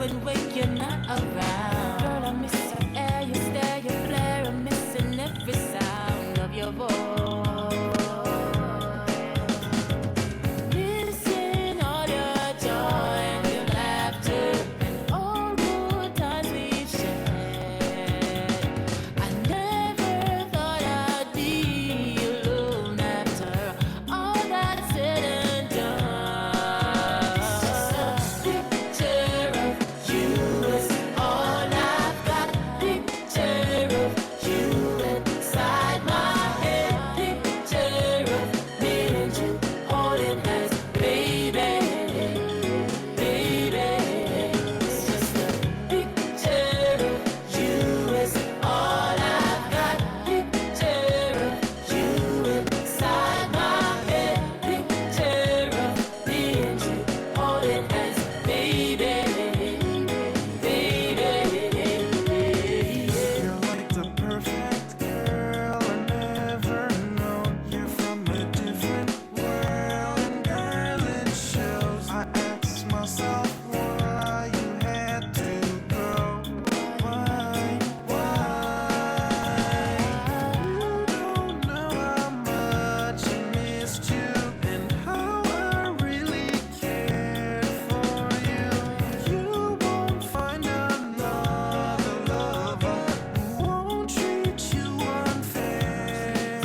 and when you're not around. Girl, I miss your air, your stare, your flare. I'm missing every sound of your voice. Missing all your joy and your laughter and all good times we've shared. I never thought I'd be alone after all that's said and done. Picture of you is all I've got. Picture of you inside my head. Picture of me and you holding hands, baby, baby. It's just a picture of you is all I've got. Picture of you inside my head. Picture of me and you holding hands, baby, baby. You're like the perfect girl I never known. You're from a different world, and girl, it shows. I ask myself why you had to go. Why? You don't know how much I missed you and how I really cared for you. You won't find another lover who won't treat you unfair.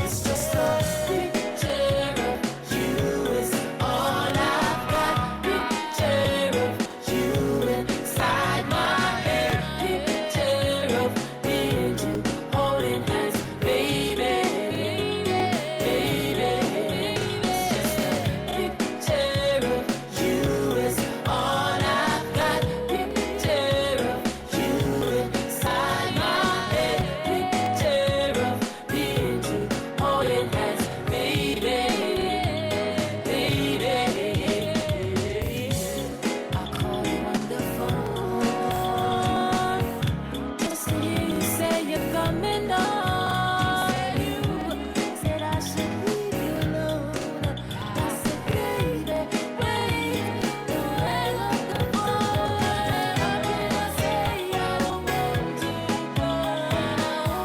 It's just a picture of you is all I've got. Picture of you inside my head. Picture of me and you holding hands, baby, baby. It's just a picture of you is all I've got. Picture of you inside my head. Picture of me and you holding hands, baby, baby. I call you on the phone just to hear you say you're coming on. You said I should leave you alone. I said, baby, wait, don't hang up the phone. How can I say I don't want you gone?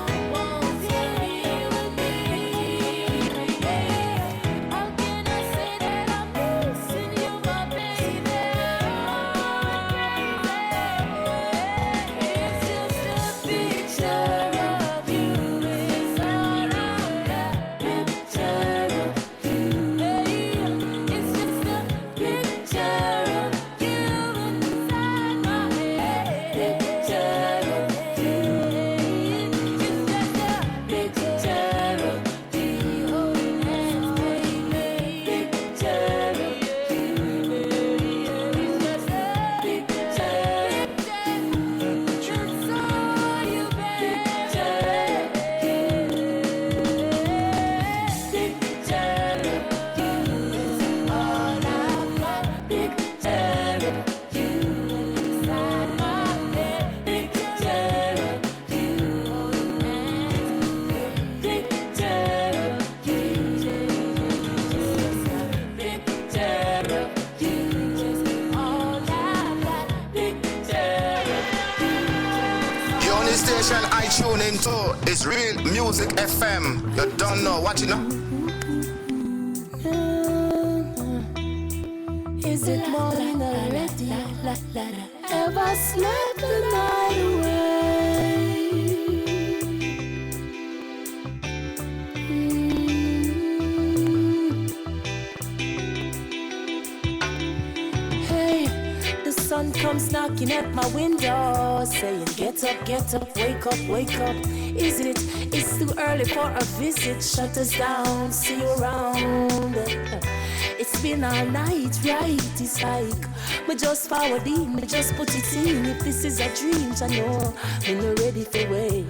I won't say you with me. How can I say that I'm missing you, my baby? It's just a picture of you. It's all I've got. Picture of you. It's just a picture of you inside my head. Picture of you. It's just a picture of you holding hands, baby. Picture of you. It's just a picture. That's all you bear. Picture of you is all I've got. Picture of you inside my head. Picture of you holding hands. Picture of you. Just a picture of you is all I've got. Picture of you. The only station I tune into is Real Music FM. You don't know what you know. Is it morning already? Ever slept the night away? Hey, the sun comes knocking at my window, saying, get up, wake up, wake up. Is it? It's too early for a visit. Shut us down, see you around. It's been all night, right? It's like me just forward in, me just put it in. If this is a dream, I know me no ready for wait.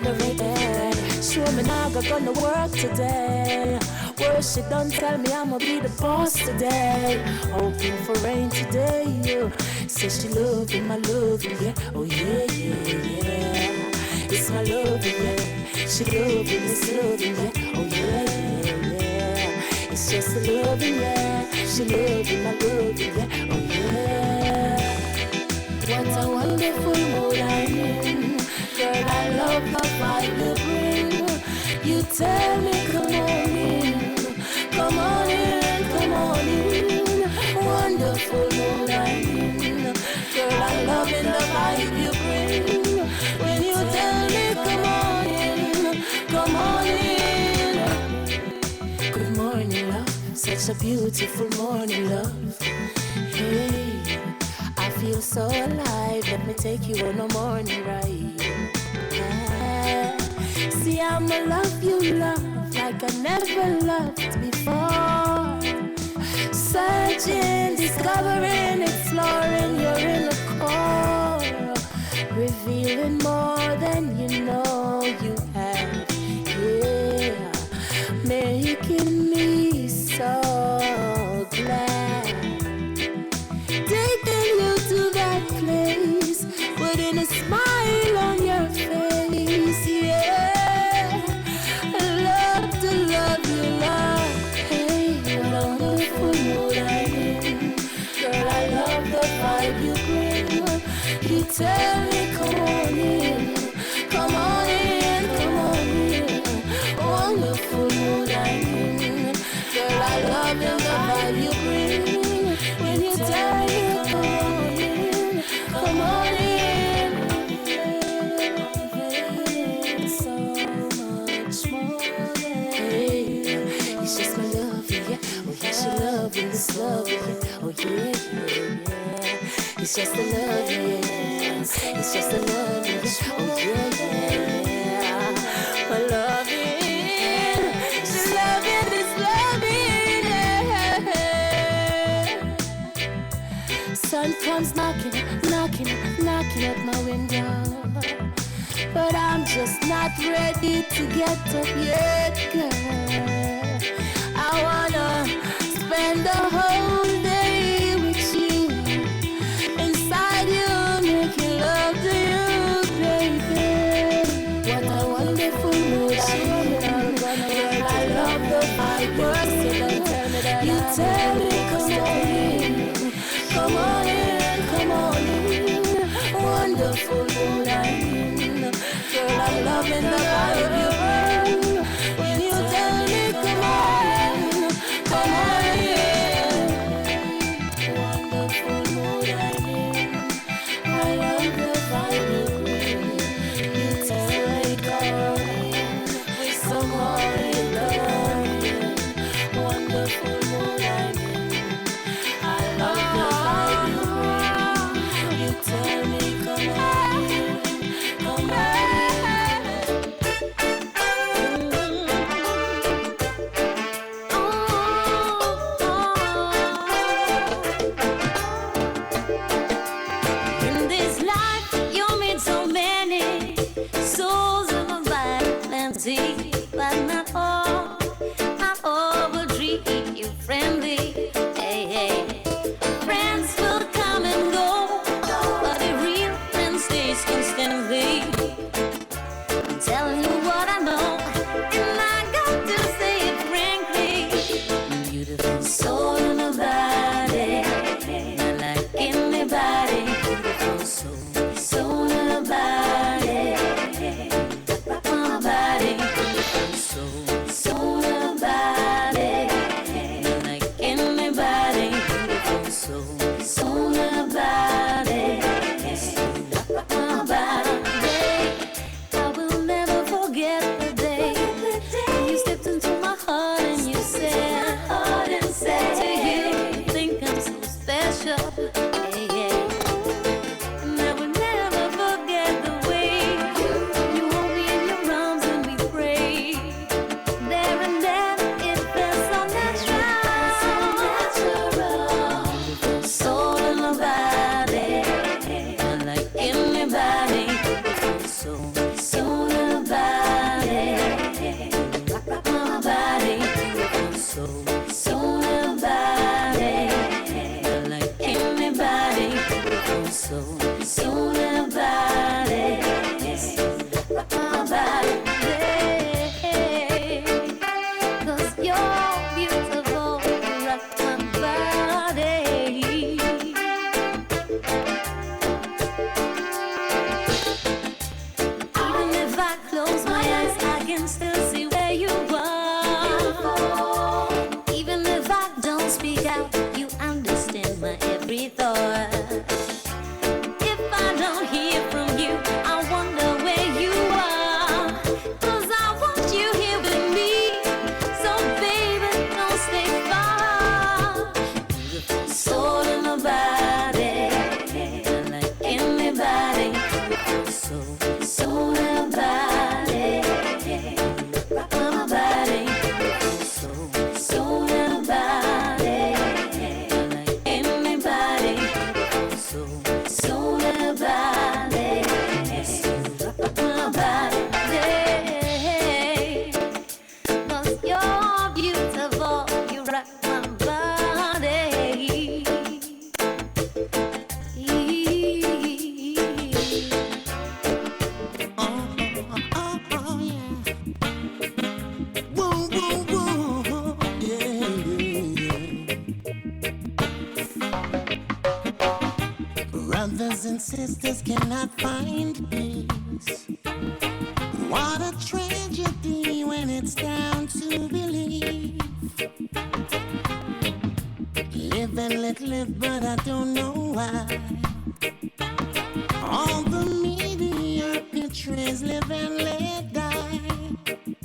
No ready. Sure me now gonna work today. Well, she done tell me I'ma be the boss today. Hoping for rain today. Yeah. Say she loving my loving, yeah. Oh yeah, yeah, yeah. It's my loving, yeah. She loving, it's loving, yeah. Oh yeah, yeah, yeah. It's just a loving, yeah. She loving my loving, yeah. Oh yeah. a wonderful mood I'm in. Girl, I love the vibe you bring. You tell me, come on in, come on in, come on in. Wonderful mood I'm in. Girl, I love the vibe you bring. When you tell me, come on in, come on in. Good morning, love. Such a beautiful morning, love. Hey, I feel so alive. Let me take you on a morning ride. See, I'ma love you, love, like I never loved before. Searching, discovering, exploring your inner core. Revealing more than you know you have. Yeah, making me so glad. Taking you to that place, putting a smile on your face, yeah. I love to love you, love. Hey, what a wonderful mood I'm in. Girl, I love the vibe you bring. You tell me, come on in, come on in, come on in. Wonderful mood I'm in. Girl, I love the vibe you bring. When you tell me, come on in, come on in. So much more. Hey, it's just my love, yeah. Oh, yes, your love in this love, yeah. Oh, yeah, yeah, yeah. It's just the love, yeah. It's just the love, yeah. Oh, yeah, yeah. My love is, just loving this loving, yeah. Sun comes knocking, knocking, knocking at my window. But I'm just not ready to get up yet, girl. I wanna spend the whole day with you. Inside you, making love to you, baby. What a wonderful mood I'm in. Girl, I love the vibe you're singing. You tell me, come on in, come on in, come on in. Wonderful mood I'm in. Girl, I'm loving the vibe you bring. When you tell me, come on, come on in. Wonderful mood I'm in. I love the vibe you bring. You tell me, come on in. With some honey love. Wonderful mood I'm in. I love the vibe you bring. You tell me, come on in, come on in. In this life, you meet so many souls in the plenty, but not all will treat you friendly. Hey, hey. Friends will come and go, but a real friend stays constantly. I'm telling you what I know, and I got to say it frankly. Beautiful soul in a body, not like anybody. Beautiful soul in a body, my body. Beautiful soul in a body, not like anybody. Beautiful soul in a body, my body. I will never forget the day you stepped into my heart and you said to you, you think I'm so special. Yeah, yeah. And I will never forget the way you hold me in your arms and we prayed. There and then it felt so natural. Soul in my body, unlike anybody. Soul in my body, my body. Soul in my body, unlike anybody. Soul in my body, my body. 'Cause you're beautiful, you rock my body. Brothers and sisters cannot find peace. What a tragedy when it's down to belief. Live and let live, but I don't know why. All the media portrays live and let die.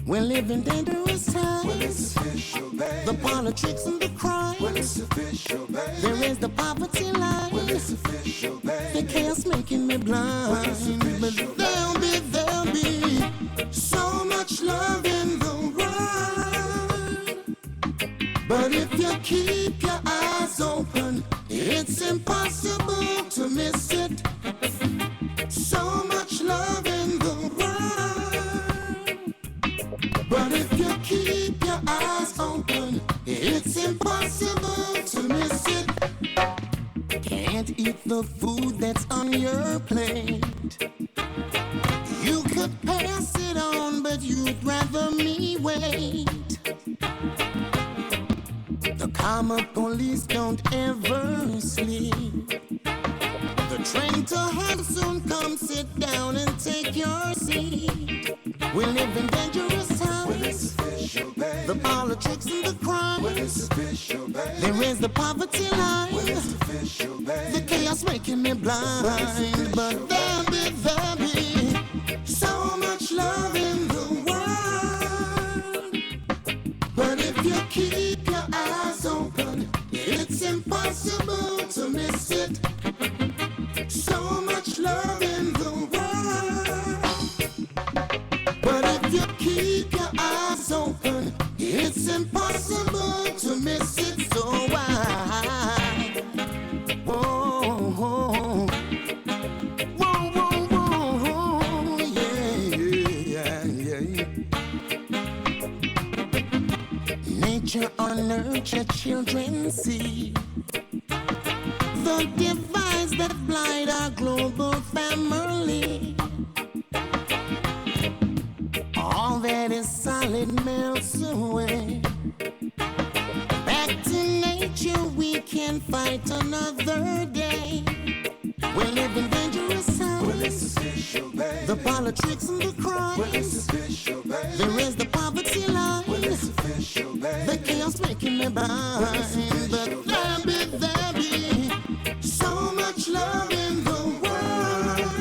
We live in dangerous times. Well, it's official, baby. The politics and the crime. Well, it's official, baby. There is the poverty line. Well, it's official, baby. The chaos making me blind. Well, it's official, But there'll be so much love in the world. But if you keep your eyes open, it's impossible to miss it. So much love in the world. But if you keep your eyes open, it's impossible to miss it. Can't eat the food that's on your plate. You could pass it on, but you'd rather me wait. The karma police don't ever sleep. The train to hell soon come, sit down and take your seat. We live in dangerous times. Well, it's official, baby. The politics and the crime. Well, it's official, baby. There is the poverty line. Well, it's official, baby. The chaos making me blind. But there'll be so much love in the world. But if you keep your eyes open, it's impossible to miss it. So much love in the world. But if you keep your eyes open, it's impossible to miss it. So why? Whoa, whoa, whoa, whoa, yeah. Nature or nurture, children see the divides that blind our global family. All that is solid melts away. Back to nature, we can fight another day. We live in dangerous times. Well, it's official, baby. The politics and the crime. Well, it's official, baby. There is the poverty line. Well, it's official, baby. The chaos making me blind. But there'll be so much love in the world.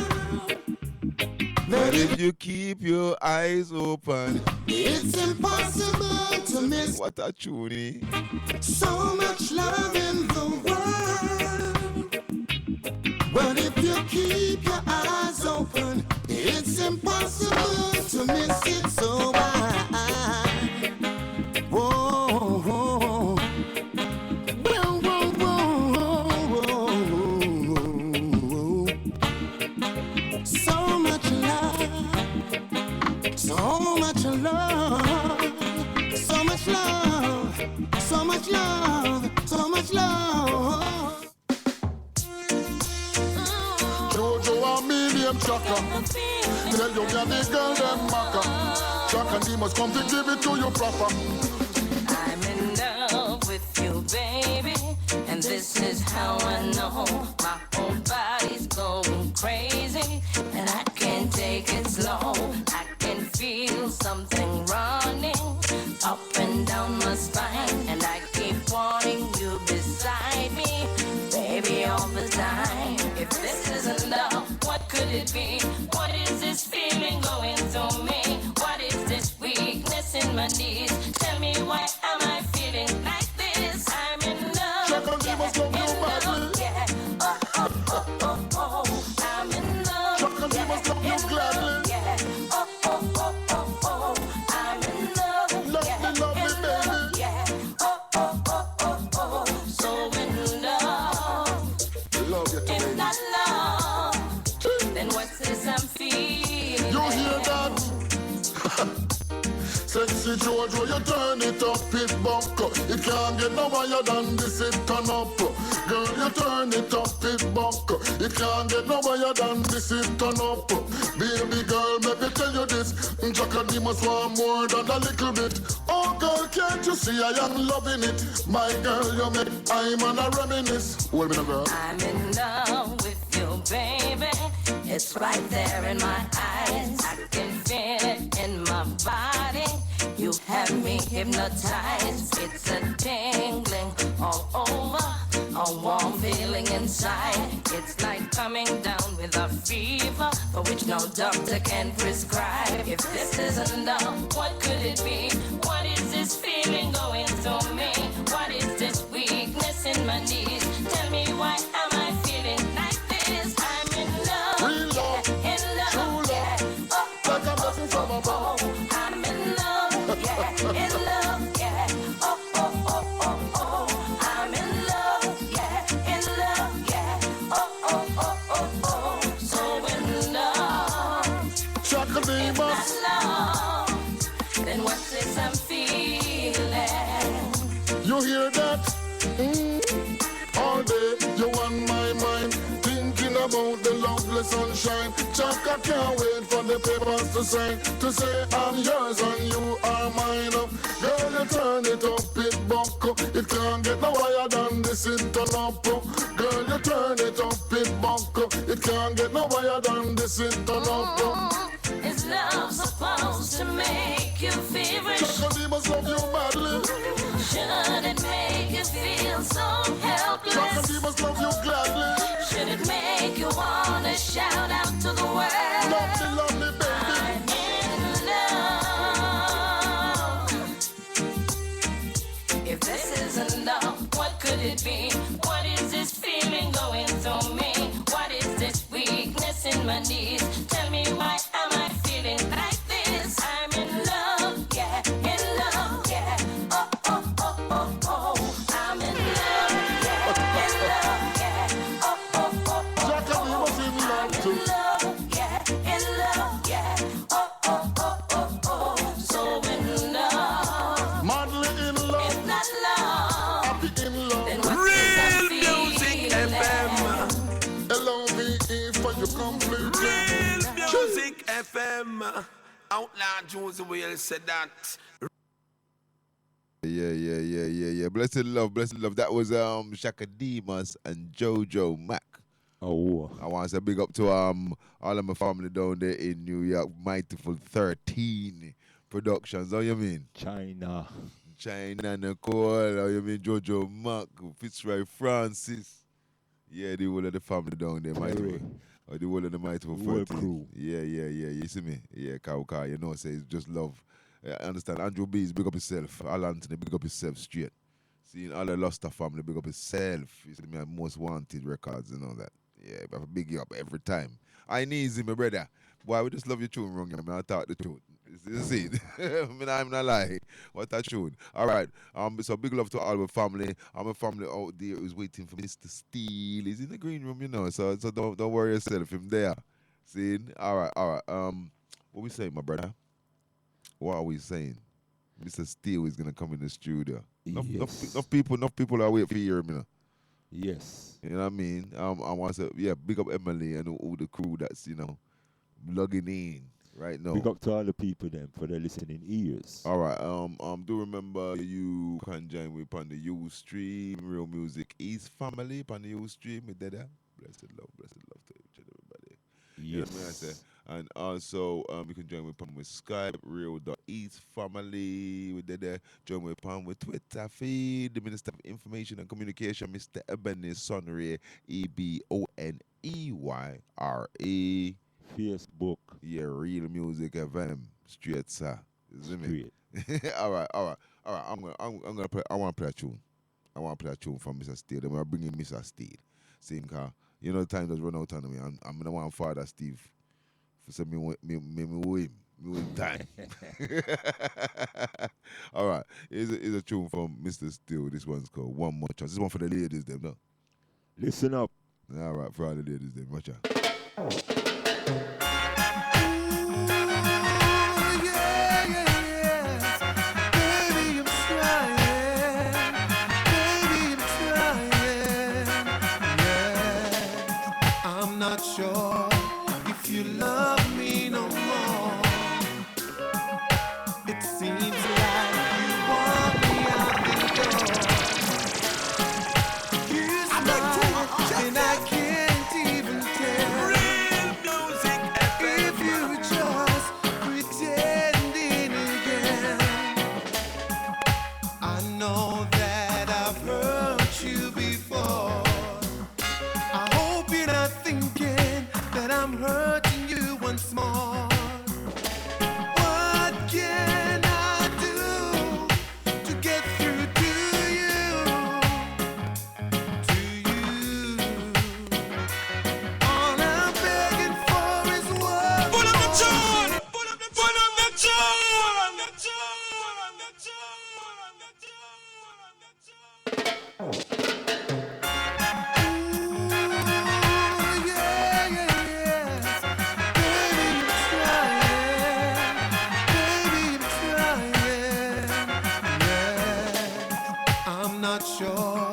But if you keep your eyes open, It's impossible to miss. what a tune. So much love in the world. But if you keep your eyes open, it's impossible to miss it. So whoa, whoa, whoa, whoa. So much love, so much love, so much love, so much love, so much love. Jojo and medium chaka. Tell you get the girl them maka. Chaka and he must come to give it to you proper. I'm in love with you, baby, and this is how I know. My whole body's going crazy, and I can't take it slow. I can feel something running up and down my spine, and I keep wanting you beside me, baby, all the time. If this isn't love, what could it be? What is this feeling going through me? What is this weakness in my knees? Tell me, why am I feeling like this? I'm in love. Chaka and he must love you badly. Yeah. Oh, oh, oh, oh, oh. I'm in love. Chaka and he must love you gladly. Yeah. Oh, oh, oh, oh, oh. I'm in love. Love Yeah. me, love me, In love. baby. Yeah. Oh, oh, oh, oh, oh. So in love. Love you If today. not love, then what's this I'm feeling? You hear that? Sexy Jojo, you turn it up, it buck. It can't get no higher than this, it turn up. Girl, you turn it up, it buck. It can't get no higher than this, it turn up. Baby girl, let me tell you this. Chaka D must want more than a little bit. Oh girl, can't you see I am loving it? My girl, you make I'm on a reminisce. Hold me now, girl. I'm in love with you, It's right there in my eyes. I can feel it in my body. You have me hypnotized. It's a tingling all over, a warm feeling inside. It's like coming down with a fever for which no doctor can prescribe. If this isn't love, what could it be? What is this feeling going through me? What is this weakness in my knees? Tell me, why am I feeling like this? I'm in love, Real love, yeah, in love, true love, yeah. like a blessing from above. I'm in love, yeah, in love, yeah. Oh, oh, oh, oh, oh. I'm in love, yeah, in love, yeah. Oh, oh, oh, oh, oh. So in love, if Chakademus, not love, then what is I'm feeling? you hear that? All day you on my mind, thinking about the lovely sunshine. Chaka can't wait for the papers to sign, to say I'm yours and you are mine. Girl, you turn it up, it buckle. It can't get no higher than this, it turn up. Girl, you turn it up, it buckle. It can't get no higher than this, it turn up. Is love supposed to make you feverish? Chaka must love you badly. Should it make you feel so helpless? Chaka must love you gladly. Should it make you wanna shout out to the world? Love me, baby. I'm in love. If this isn't love, what could it be? What is this feeling going through me? What is this weakness in my knees? Tell me, why am I feeling like this? I'm in love, yeah, in love, yeah. Oh, oh, oh, oh, oh. I'm in love, yeah, in love, yeah. Oh, oh, oh, oh, Chaka oh. was in love too. In love, yeah, in love, yeah. Oh, oh, oh, oh, oh. So in love, Madly in love, if not love, happy in love. then what Real is I Music feeling? FM. L-O-V-E for you completely. Real Music FM. Outlaw Jones will say that. Yeah. Blessed love. That was Shaka Demas and Jojo Mac. Oh, I want to say big up to all of my family down there in New York, Mightyful 13 Productions. How you mean? China. China Nicole, how you mean Jojo Mac, Fitzroy Francis. Yeah, the whole of the family down there, Mightyful. Or the whole of the Mightyful Whole 14. crew. Yeah. You see me? Yeah, Cow, you know, say it's just love. I understand. Andrew B's big up himself. Al Anthony big up himself straight. Seeing all the Luster family big up himself. You see me? Most Wanted records and all that. Yeah, but I big you up every time. I need him, my brother. Boy, we just love your tune wrong, man. I talk the truth. You see it? I mean, I'm not lying. What a tune. All right. So big love to all my family. My family out there is waiting for Mr. Steele. He's in the green room, you know. So don't worry yourself. Him there. See? All right. What we saying, my brother? What are we saying? Mr. Steele is gonna come in the studio. Yes. Enough people are waiting for you, you know. Yes. You know what I mean? I want to big up Emily and all the crew that's, logging in right now. Big up to all the people then for their listening ears. All right. Do remember you can join me on the Ustream, Real Music East family on the Ustream. We did that. Blessed love to each and everybody. You know what I mean? I say? And also, you can join me with Skype, Real.East family. We did that. Join me with Twitter feed, the Minister of Information and Communication, Mr. Ebony Sonray, EBONEYRA. Facebook. Yeah, Real Music FM, straight, sir. You see me? Straight. All right. I'm gonna play. I want to play a tune. I want to play a tune from Mr. Steele. Then we're bringing Mr. Steele. Same car. You know, time does run out on me. I'm gonna want Father Steve for some me win time. All right. Here's a tune from Mr. Steele. This one's called One More Chance. This one for the ladies, them, no? Listen up. All right, for all the ladies, them. Watch out. Not sure if you love me no more. It seems like you want me out the door. You smile and I can't even tell. Real Music I'm hurting you once more. What can I do to get through to you? To you. All I'm begging for is one. Pull up the tune! Pull up the tune! Pull up the tune! I'm not sure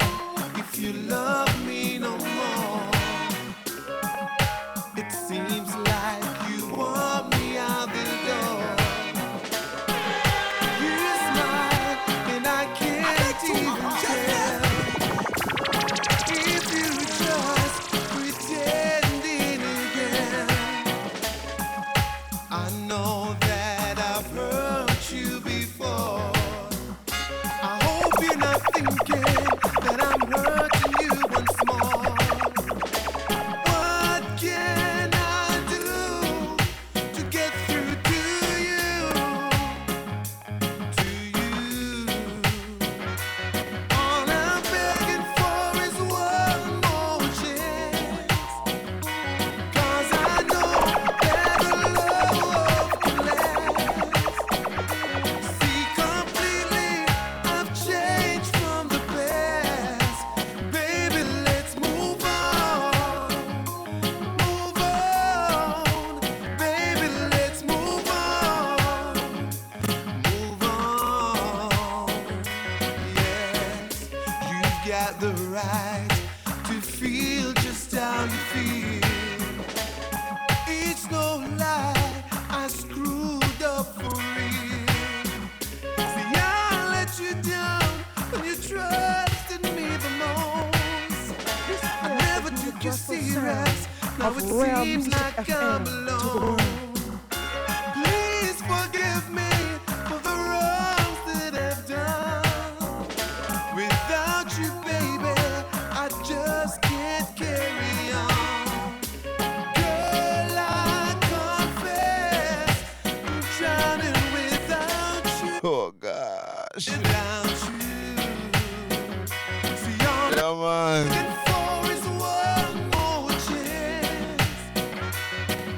if you love me no more. It seems like you want me out the door. You smile and I can't even tell if you just pretending again. I know that I've hurt you before. I hope you're not thinking that I'm hurting you once more. What can I do to get through to you? To you. All I'm begging for is one more chance. 'Cause I know that a love can last. See, completely I've changed from the past. Baby, let's move on. Move on. Baby, let's move on. Move on. Yes, you've got the right to feel just how you feel. It's no lie, I screwed up for real. See, I let you down when you trusted me the most. I never took you serious, now it seems like I'm alone. Please forgive me for the wrongs that I've done. Without you, baby, I just can't carry on. Girl, I confess, I'm drowning without you. Oh gosh. Without you. See, all Yeah, man. I'm looking for is one more chance.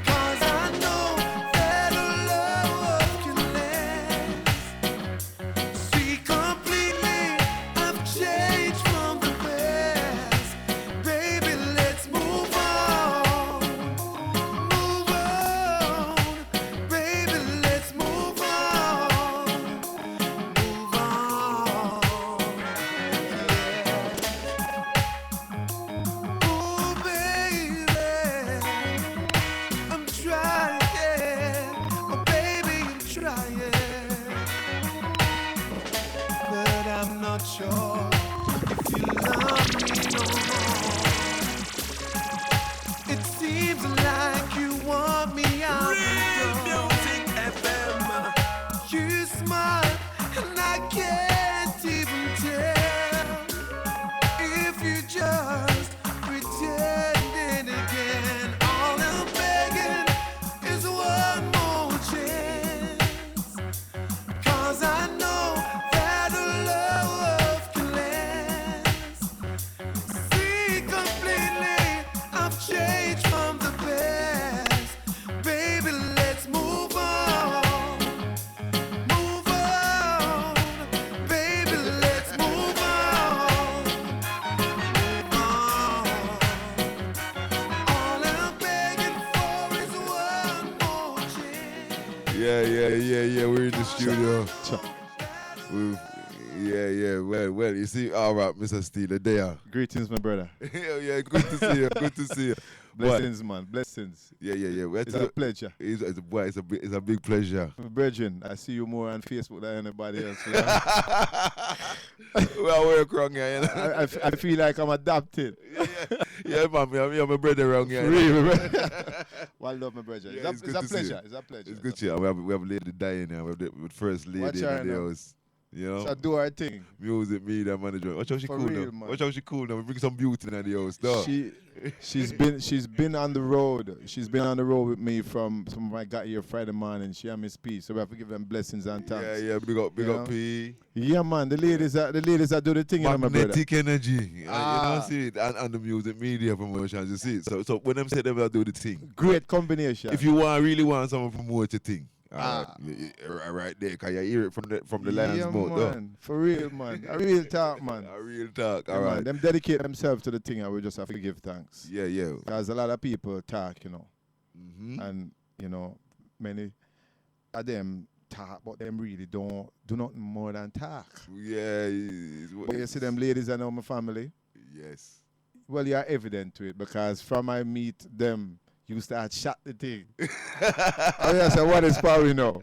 'Cause I know that a love can last. See, completely I've changed from the past. Baby, let's move on. Move on. Baby, let's move on. Move on. Oh, baby, I'm trying. Oh, baby, I'm trying. But I'm not sure if you love me no more. It seems like you want me out Real the door. Music FM. You smile and I can't even tell if you just pretending again. All I'm begging is one more chance. 'Cause I know that a love can last. See, completely I've changed from the past. Baby, let's move on. Move on. Baby, let's move on. Move on. All I'm begging for is one more chance. Yeah. We're in the studio. Well, you see, all right, Mr. Steele, there. Greetings, my brother. Yeah, good to see you. Good to see you. Blessings, man. Blessings. Yeah. It's a pleasure. It's a big pleasure. Brethren, I see you more on Facebook than anybody else. You know? Well, we're wrong here, you know. I feel like I'm adopted. Yeah, man, you're my brother wrong here. Real, my brother. Well done, my brother. It's It's a pleasure. It's a pleasure. It's good to see you. We have Lady Diana here. We have the first lady Watch in her the now. house. You know? So do her thing. Music, media, management. Watch how she For cool real, now. man. Watch how she cool now. We bring some beauty in the house. No. She's been on the road. She's been on the road with me from I got here Friday morning. She and Miss P. So we have to give them blessings and thanks. Yeah, big up You know? P. Yeah, man. The ladies that do the thing, you know, my brother. Magnetic energy. You know, Ah. see it? And the music, media promotions, you see it. So when them say they will do the thing. Great combination. If you really want someone to promote your thing. Ah. Right there, because you hear it from the lion's yeah, mouth. man. For real, man. A real talk, man. A real talk. Yeah, All man. right. Them dedicate themselves to the thing and we just have to give thanks. Yeah. Because a lot of people talk, you know. Mm-hmm. And, you know, many of them talk, but them really do nothing more than talk. Yeah. But you see them ladies I know my family. Yes. Well, you're evident to it because from I meet them, you start shot the thing. I said, what is power, you know?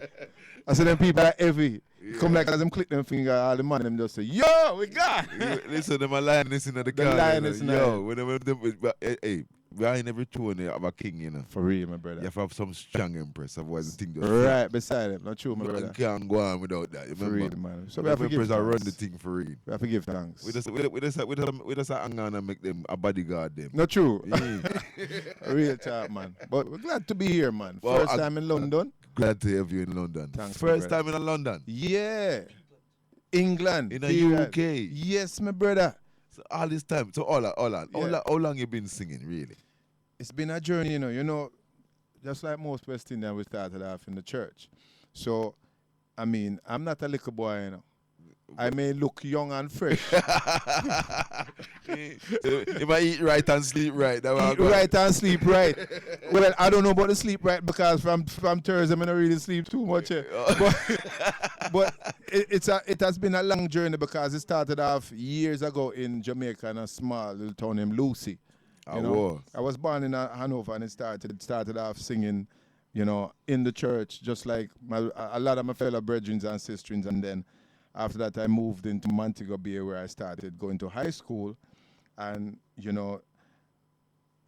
I said, them people are heavy. Yeah. Come like as them click them finger, all the man them just say, yo, we got. Listen, them a lioness in the car. lioness in Yo, when them, hey, behind every throne you have a king, you know. For real, my brother. You have to have some strong empress, otherwise the thing just Right beside him. Not true, my You brother. can't go on without that. You For remember? real, man. So So we have to give empress run the thanks. thing for real. We have to give thanks. We just hang on and make them a bodyguard them. Not true. Yeah. A real talk, man. But we're glad to be here, man. Well, First time in London. Glad to have you in London. Thanks, First my brother. time in London. Yeah. England. In the period. UK. Yes, my brother. So all this time. So all on. Yeah. How long you been singing, really? It's been a journey, you know. You know, just like most West Indians, we started off in the church. So, I mean, I'm not a little boy, you know. I may look young and fresh. If I eat right and sleep right, that Eat right and sleep right. Well, I don't know about the sleep right because from Thursday, I don't really sleep too much. But it has been a long journey because it started off years ago in Jamaica in a small little town named Lucy. You know? I was born in Hanover and it started off singing, you know, in the church, just like a lot of my fellow brethren and sisters. And then after that, I moved into Montego Bay where I started going to high school. And, you know,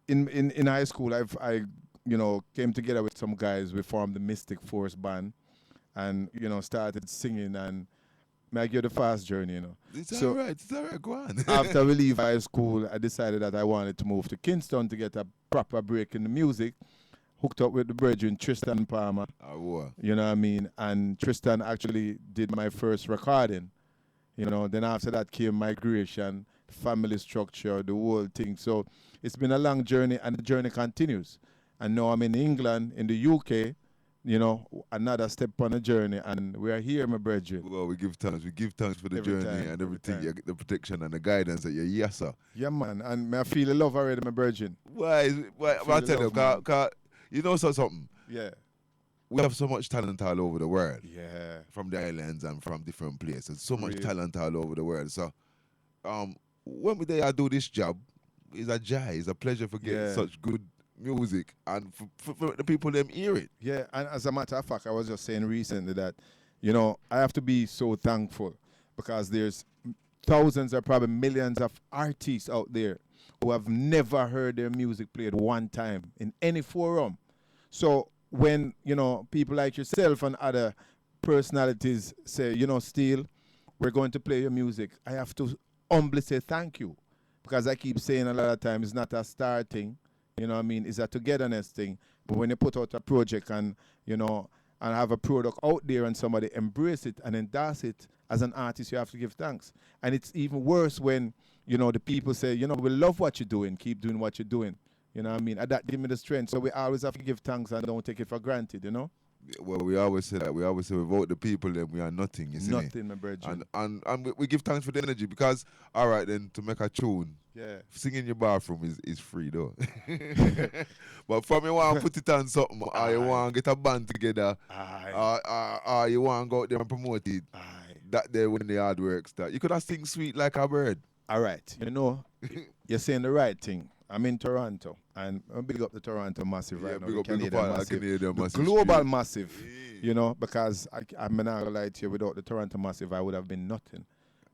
in high school, I you know, came together with some guys. We formed the Mystic Force band and, you know, started singing and may I give the fast journey, you know. It's all right, go on. After we leave high school, I decided that I wanted to move to Kingston to get a proper break in the music. Hooked up with the brethren, Tristan Palmer. You know what I mean? And Tristan actually did my first recording. You know, then after that came migration, family structure, the whole thing. So it's been a long journey and the journey continues. And now I'm in England, in the UK, you know, another step on the journey, and we are here, my brethren. Well, we give thanks. We give thanks for the Every journey time, and every everything. time. You get the protection and the guidance that yes, sir. Yeah, man, and I feel the love already, my brethren. Why? I'll tell you, love, cause you know something. Yeah. We have so much talent all over the world. Yeah. From the islands and from different places. So much Real. talent all over the world. So, when we there do this job, it's a joy. It's a pleasure for getting such good music and for the people them hear it. Yeah, and as a matter of fact, I was just saying recently that, you know, I have to be so thankful because there's thousands or probably millions of artists out there who have never heard their music played one time in any forum. So when, you know, people like yourself and other personalities say, you know, Steele, we're going to play your music, I have to humbly say thank you because I keep saying a lot of times it's not a star thing. You know what I mean? It's a togetherness thing. But when you put out a project and, you know, and have a product out there and somebody embrace it and endorse it, as an artist, you have to give thanks. And it's even worse when, you know, the people say, you know, we love what you're doing. Keep doing what you're doing. You know what I mean? And that give me the strength. So we always have to give thanks and don't take it for granted, you know? Well, we always say that. We always say without the people, then we are nothing. You see me? Nothing, my brethren. And we give thanks for the energy because, all right, then to make a tune, singing in your bathroom is free though. But from you want to put it on something, or you want to get a band together, or you want to go out there and promote it, that day when the hard work start, you could have sing sweet like a bird. All right, you know, you're saying the right thing. I'm in Toronto, and I'm big up the Toronto Massive right now. Big the up Canadian all Massive. Canadian The Massive global street. Massive, you know, because I'm not going to lie to you, without the Toronto Massive, I would have been nothing.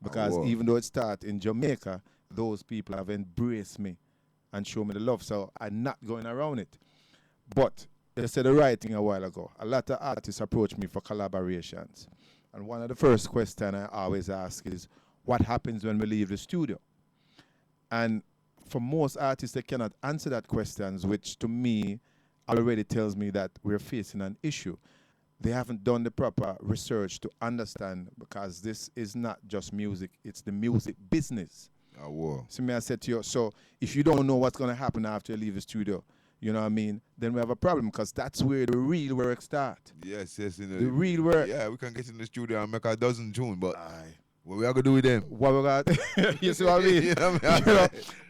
Because even though it started in Jamaica, those people have embraced me and shown me the love, so I'm not going around it. But they said the right thing a while ago. A lot of artists approached me for collaborations. And one of the first questions I always ask is, what happens when we leave the studio? And for most artists, they cannot answer that question, which to me already tells me that we're facing an issue. They haven't done the proper research to understand, because this is not just music, it's the music business. Oh, wow. So I said to you, so if you don't know what's going to happen after you leave the studio, you know what I mean, then we have a problem, because that's where the real work starts. Yes. The real work. Yeah, we can get in the studio and make a dozen tunes, but what we are going to do with them? What we got? You see what I mean? You know what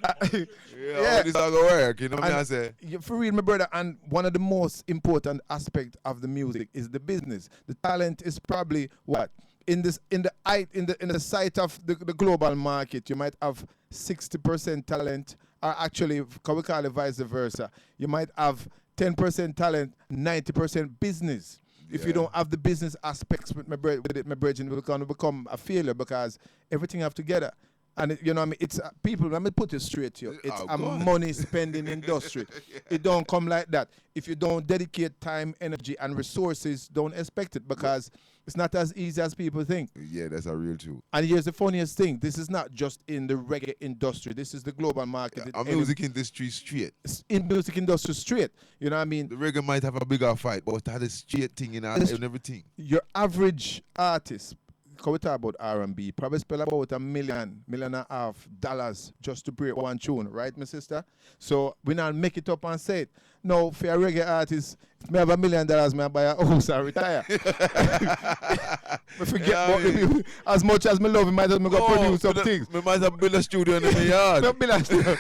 I mean? Yeah, this all going to work, you know what I say? For real, my brother, and one of the most important aspects of the music is the business. The talent is probably what? In the sight of the global market, you might have 60% talent, or actually, can we call it vice versa? You might have 10% talent, 90% business. If you don't have the business aspects with my brethren, we're going to become a failure, because everything have together. And you know what I mean? It's people, let me put it straight to you. It's a money spending industry. It don't come like that. If you don't dedicate time, energy, and resources, don't expect it, because it's not as easy as people think. Yeah, that's a real truth. And here's the funniest thing. This is not just in the reggae industry. This is the global market. Yeah, music industry straight. In music industry straight. You know what I mean? The reggae might have a bigger fight, but that is straight thing in everything. Your average artist, can we talk about R&B, probably spend about $1 million, $1.5 million just to break one tune, right, my sister? So we now make it up and say it. No, for a reggae artist, if I have $1 million, I buy a house and retire. I forget as much as I love him, might as well go produce some things. I might have built a studio in the yard. Not build a studio.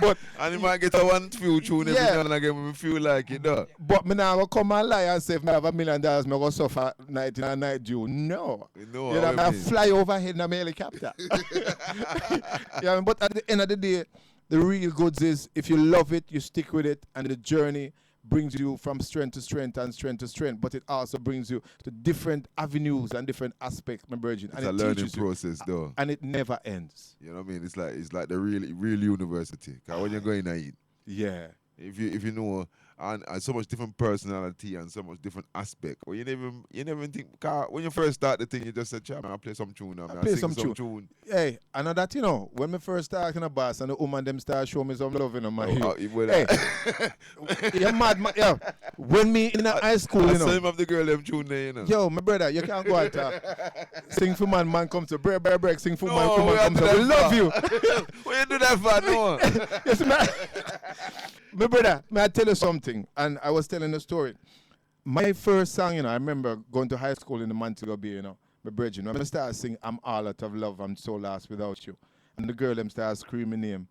But and you might get a one few tune every now and again when we feel like it, though. But me now go come and lie and say if I have $1 million, I go suffer night in and night due. No. You know, I fly overhead in a helicopter. Yeah, but at the end of the day, the real goods is if you love it, you stick with it, and the journey brings you from strength to strength and strength to strength, but it also brings you to different avenues and different aspects, my virgin. It's a learning process, though. And it never ends. You know what I mean? It's like the real university. Cause when you're going to eat, yeah. If you know, and so much different personality and so much different aspect. Well, you never even think. Cause when you first start the thing, you just said, "Chap, I play some tune now. I play some tune." Hey, I know that, you know, when me first start in a bass and the woman them start show me some love, you know, man. Hey, you're mad, man. Yo, when me in high school, you know. Same of the girl them tune there, you know. Yo, my brother, you can't go and talk. Sing for man comes to break. Sing for man comes to. We love you. Why you do that for? No. Yes, man. My brother, may I tell you something? And I was telling a story. My first song, you know, I remember going to high school in the Montego Bay, you know, my brethren. When I started singing, I'm all out of love, I'm so lost without you. And the girl them started screaming name.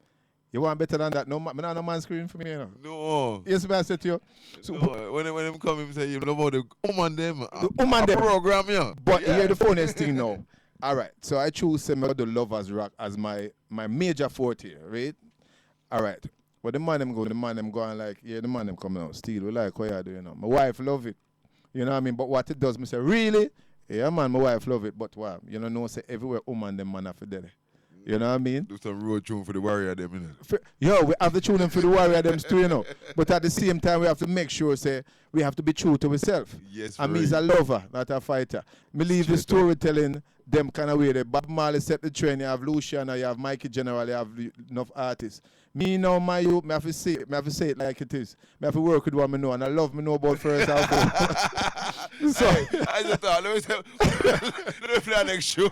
You want better than that? No man screaming for me, you know. No. Yes, man, I said to you. So, no. When them come, him say, you know about the woman them. The woman them. Program, yeah. But here's the funniest thing now. All right, so I choose the Lovers Rock as my major forte, right? All right. But the man them going like, yeah, the man them coming out. Steele, we like what you do, you know. My wife love it. You know what I mean? But what it does, me say, really? Yeah, man, my wife love it. But wow, you know, say everywhere woman them man have to do it. You know what I mean? Do some road tune for the warrior them, you know. Yo, we have to tune them for the warrior them too, you know. But at the same time, we have to make sure, say, we have to be true to ourselves. Yes, and me is a lover, not a fighter. Me leave the storytelling them kind of way. Bob Marley set the trend. You have Luciano, you have Mikey General, you have enough artists. Me now, my youth, me have to say it like it is. Me have to work with what I know, and I love me know about first album. So I just thought, let me play our next tune.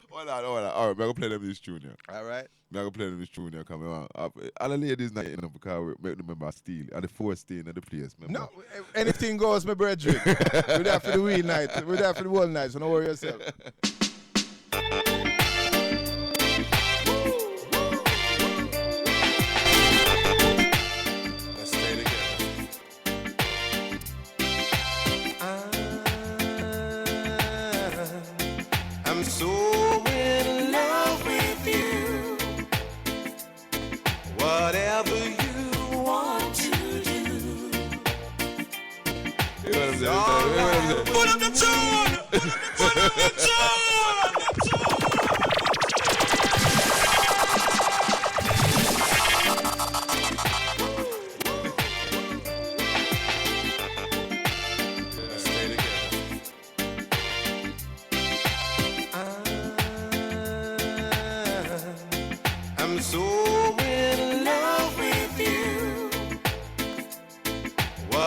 Hold on. All right, I'm going to play them this tune here. All right. I'm going to play them this tune here coming on. All the ladies night, you know, because we make them remember Steele. And the fourth staying at the place, remember? No, anything goes, my brethren. We're there for the wheel night. We're there for the whole night, so don't worry yourself. So in love with you, whatever you want to do. Put up the tune! Put up the tune! Let's stay together.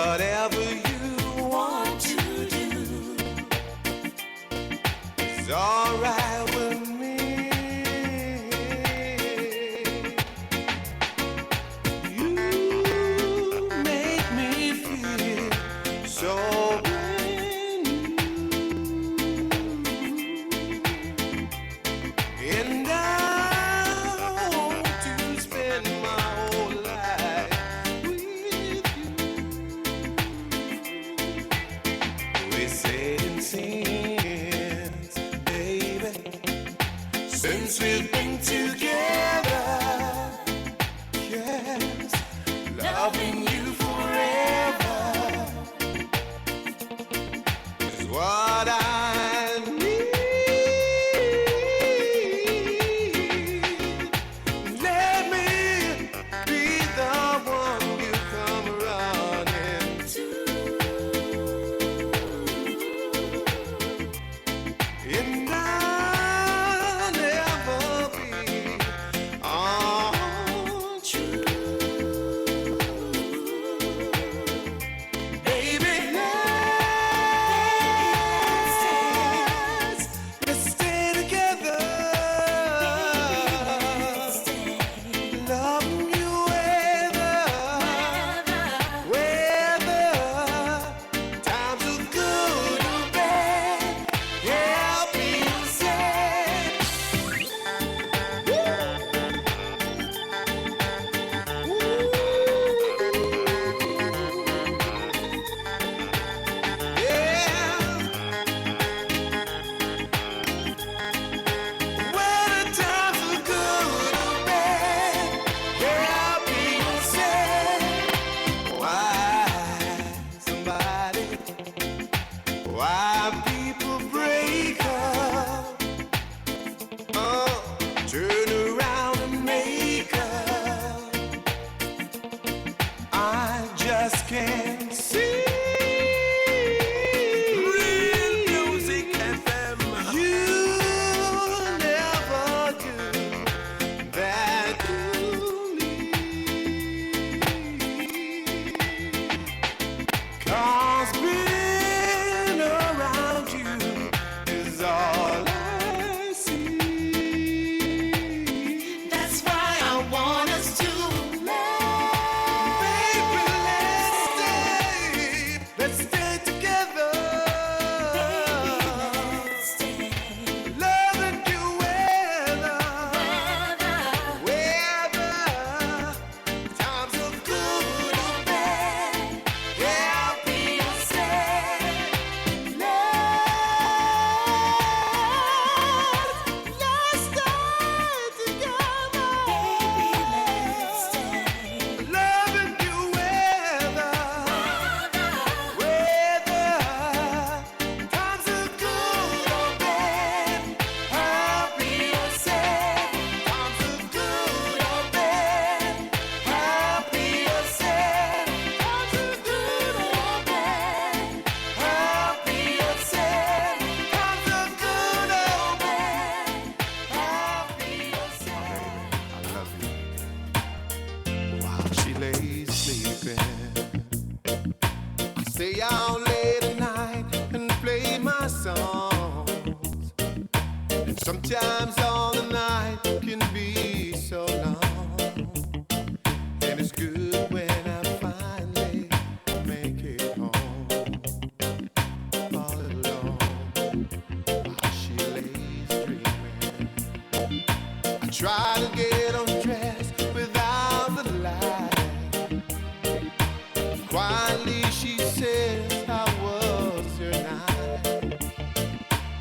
Whatever you want to do is alright with me. You make me feel so brand new. And I want to spend my whole life with you. We said it since, baby, since we've been together. Yes, loving you forever is what I need. Let me be the one you come running to. And I'll never be untrue. Baby, let's stay together. Loving you whether times are good or bad. Help me say. Yeah. Whether times are good or bad. Help me say. Why people break up? Turn around and make up. I just can't see. Real Music FM. You never do that to me. 'Cause being around you is all I see. That's why I want us to love. Baby, let's stay together. Loving you whether times are good or bad. Help me say, let's stay together. Loving you whether times are good or bad. Help me say, times are good or bad. Help me say, times are good or bad. Help me say, times are good or bad. Help me say. I love you. While she lays sleeping, I stay out late at night and play my songs. And sometimes all the night can be so long. And it's good when I finally make it home. All alone while she lays dreaming. I try to get undressed without the light. Quietly she says, how was your night?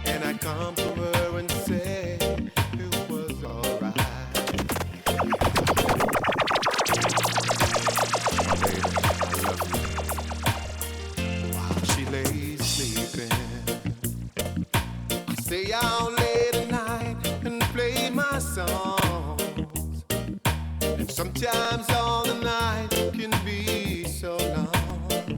And I come to her and say, it was alright. Baby, I love you. While she lays sleeping, I stay out late at night and play my songs. And sometimes all the night can be so long.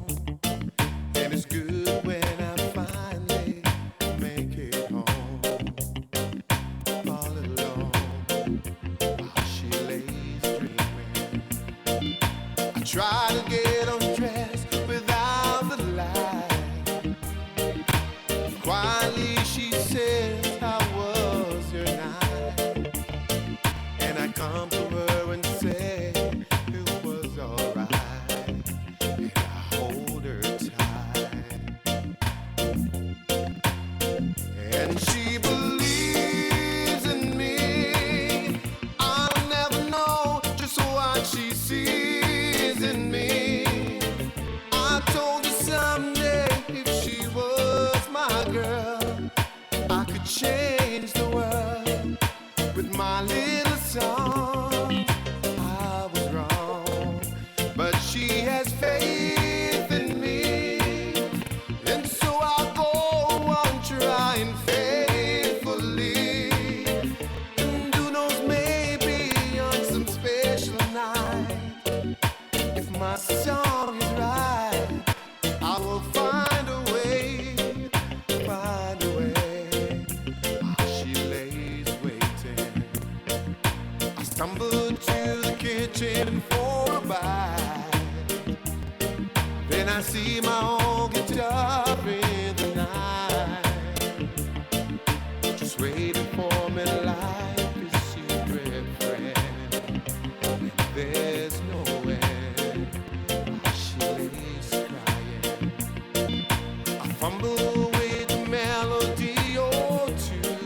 faith in me, and so I'll go on trying faithfully. And who knows, maybe on some special night, if my song is right, I will find a way, find a way. She lays waiting. I stumbled to the kitchen for a bite. Then I see my old guitar in the night, just waiting for me like a secret friend. There's no end. She lays crying. I fumble with a melody or two,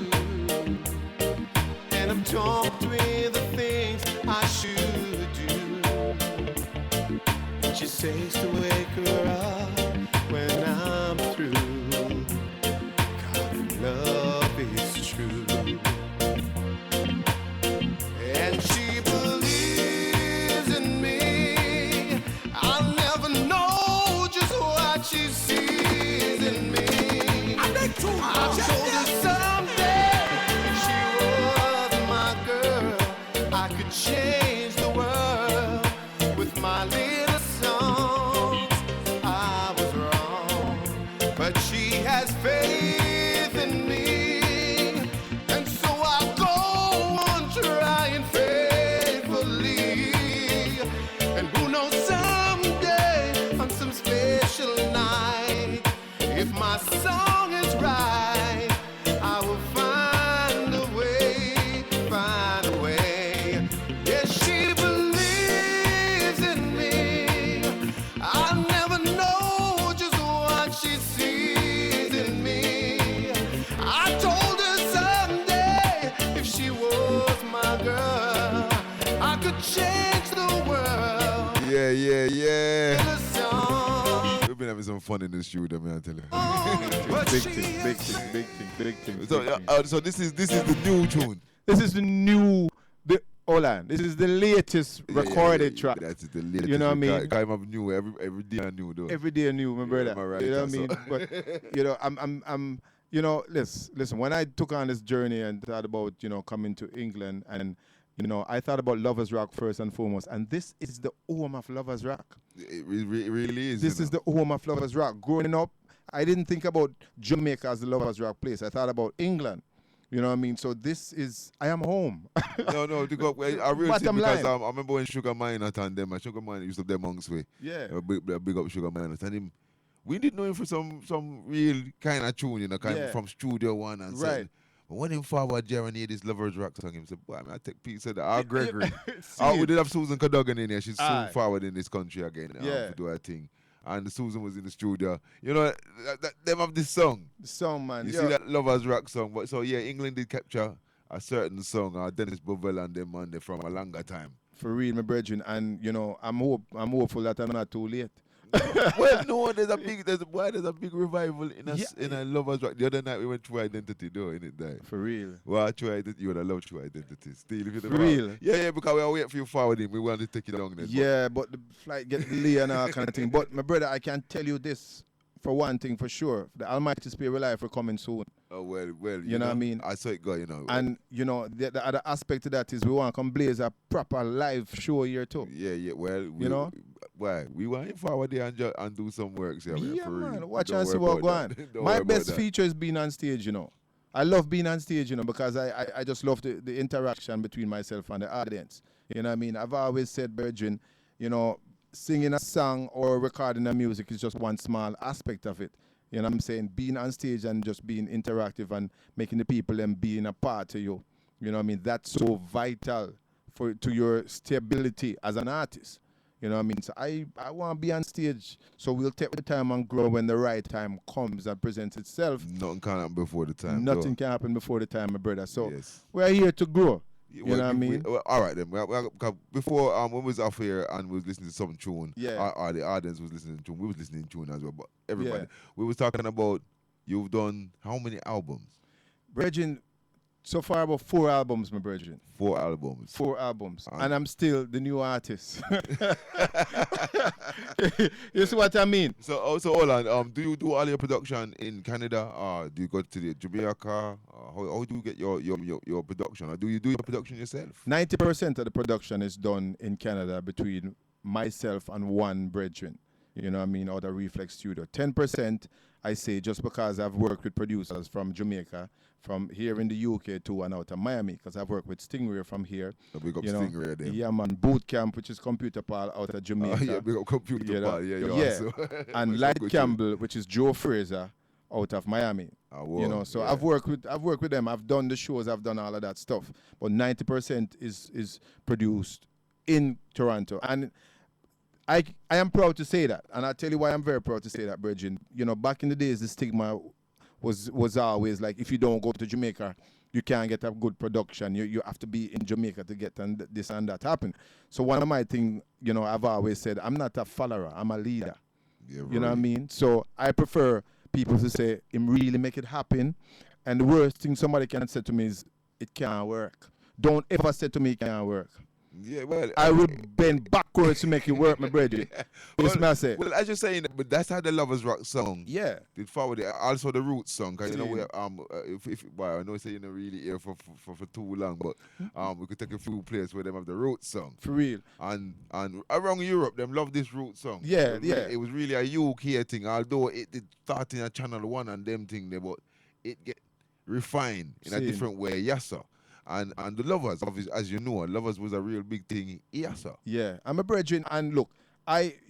and I'm talked with the things I should do. She says to wake her up when I'm through. God, love is true. And she believes in me. I'll never know just what she sees in me. I told her someday she was my girl. I could change the world with my little songs. I was wrong, but she has faith in me, and so I'll go on trying faithfully. And who knows, someday on some special night, if my song is right, I will find a way, find a way. Yes, she believes in me. I'll never know just what she sees in me. I told her someday if she was my girl, I could change the world Yeah. in a song. We've been having some fun in the studio, man. I tell you. But Big she thing, big is thing, big thing, big thing. So, big thing. so this is the new tune. This is the new, hold on. This is the latest recorded track. That's the latest. You know what I mean? Kind of new every day I new though. Every day new, my brother. am I right, you know what I so- mean? But you know, I'm you know, listen, when I took on this journey and thought about, you know, coming to England, and you know, I thought about Lovers Rock first and foremost, and this is the home of Lovers Rock. It really is. This you is know. the home of Lovers Rock. Growing up, I didn't think about Jamaica as the Lovers Rock place. I thought about England. You know what I mean? So this is, I am home. No, to go, I really see Bottom because line. I remember when Sugar Minot and them, and Sugar Minot used to them Monks way. Yeah. Big up Sugar Minot. And him, we didn't know him for some real kind of tune, you know, kind Yeah. of from Studio One and Right. something. But when him forward Jeremy heard this Lovers Rock song, him said, boy, man, I take piece of that. Our Gregory. See We it. did have Susan Cadogan in here. She's soon Aye. forward in this country again Yeah. to do her thing. And Susan was in the studio. You know, them have this song. The song, man. You Yeah. see that Lovers Rock song? But so yeah, England did capture a certain song, Dennis Bovell and them man, they from a longer time. For real, my brethren. And, you know, I'm hopeful that I'm not too late. Well, no, there's a big revival in Yeah. in a Lovers Rock. The other night we went through Identity, though, in it there. For real. Well, True Identity, you would have loved True Identity. Steele, if you For don't real? Yeah, because we are waiting for you forwarding. We want to take it down then. Yeah, but the flight get delayed and all kind of thing. But, my brother, I can tell you this, for one thing, for sure. The Almighty Spirit Life will coming soon. Oh, well, You know what I mean? I saw it go, you know. And, you know, the other aspect of that is we want to come blaze a proper live show here, too. Yeah, well, You know? Why? We want to forward there and do some works. Yeah, Yeah, for real. man. Watch Don't and see worry what about going that. Don't My worry about best that. feature is being on stage, you know. I love being on stage, you know, because I just love the interaction between myself and the audience. You know what I mean? I've always said, Virgin, you know, singing a song or recording a music is just one small aspect of it. You know what I'm saying? Being on stage and just being interactive and making the people them being a part of you. You know what I mean? That's so vital to your stability as an artist. You know what I mean? So I want to be on stage. So we'll take the time and grow when the right time comes and presents itself. Nothing can happen before the time. Nothing can happen before the time, my brother. So Yes. we're here to grow. Yeah, You know what I mean? All right then. Before when we was off here and we was listening to some tune, Yeah. the audience was listening to tune. We was listening to tune as well. But everybody, Yeah. we was talking about you've done how many albums? Virgin, So far about 4 albums, my brethren. 4 albums. 4 albums. And I'm still the new artist. You see what I mean? So also hold on. Do you do all your production in Canada? Do you go to the Jamaica? How do you get your production? Or do you do your production yourself? 90% of the production is done in Canada between myself and one brethren. You know what I mean? Out of Reflex Studio. 10% I say just because I've worked with producers from Jamaica, from here in the UK too, and out of Miami, because I've worked with Stingray from here. So big up You know, Stingray then. yeah, man. Boot Camp, which is Computer Pal out of Jamaica. Yeah, big up Computer You know? Pal. Yeah, you Yeah. also. And Light Campbell, which is Joe Fraser out of Miami. You know, so yeah. I've worked with them. I've done the shows, I've done all of that stuff. But 90% is produced in Toronto. And I am proud to say that. And I'll tell you why I'm very proud to say that, Bridget. You know, back in the days, the stigma was always like, if you don't go to Jamaica, you can't get a good production. You have to be in Jamaica to get this and that happen. So one of my things, you know, I've always said, I'm not a follower, I'm a leader. Yeah, You know what I mean? So I prefer people to say, really make it happen. And the worst thing somebody can say to me is, it can't work. Don't ever say to me it can't work. Yeah, well, I would bend backwards to make it work, my brother. Yes, well, I say. well, as you're saying, but that's how the Lovers Rock song Yeah. did forward it. Also the Roots song, cause you know See. if well, I know you say you're not really here for too long, but we could take a few places where them have the Roots song. For real. And around Europe, them love this Roots song. Yeah, It was really a UK thing, although it did start in a Channel 1 and them thing there, but it get refined in a See. different way, yes sir. And the Lovers, obviously, as you know, Lovers was a real big thing, yes sir. Yeah, I'm a brethren, and look,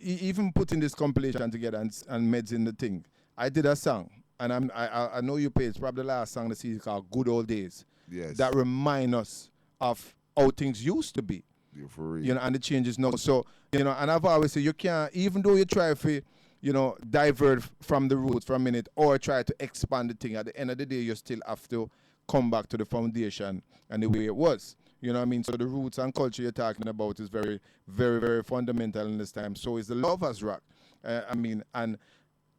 even putting this compilation together and meds in the thing, I did a song, and I know you play, it's probably the last song the season called Good Old Days. Yes. That remind us of how things used to be. Yeah, for real. You know, and the changes now. So, you know, and I've always said you can't, even though you try to, you know, divert from the roots for a minute or try to expand the thing, at the end of the day, you still have to come back to the foundation and the way it was. You know what I mean? So the roots and culture you're talking about is very, very, very fundamental in this time. So is the Lovers Rock. I mean, and,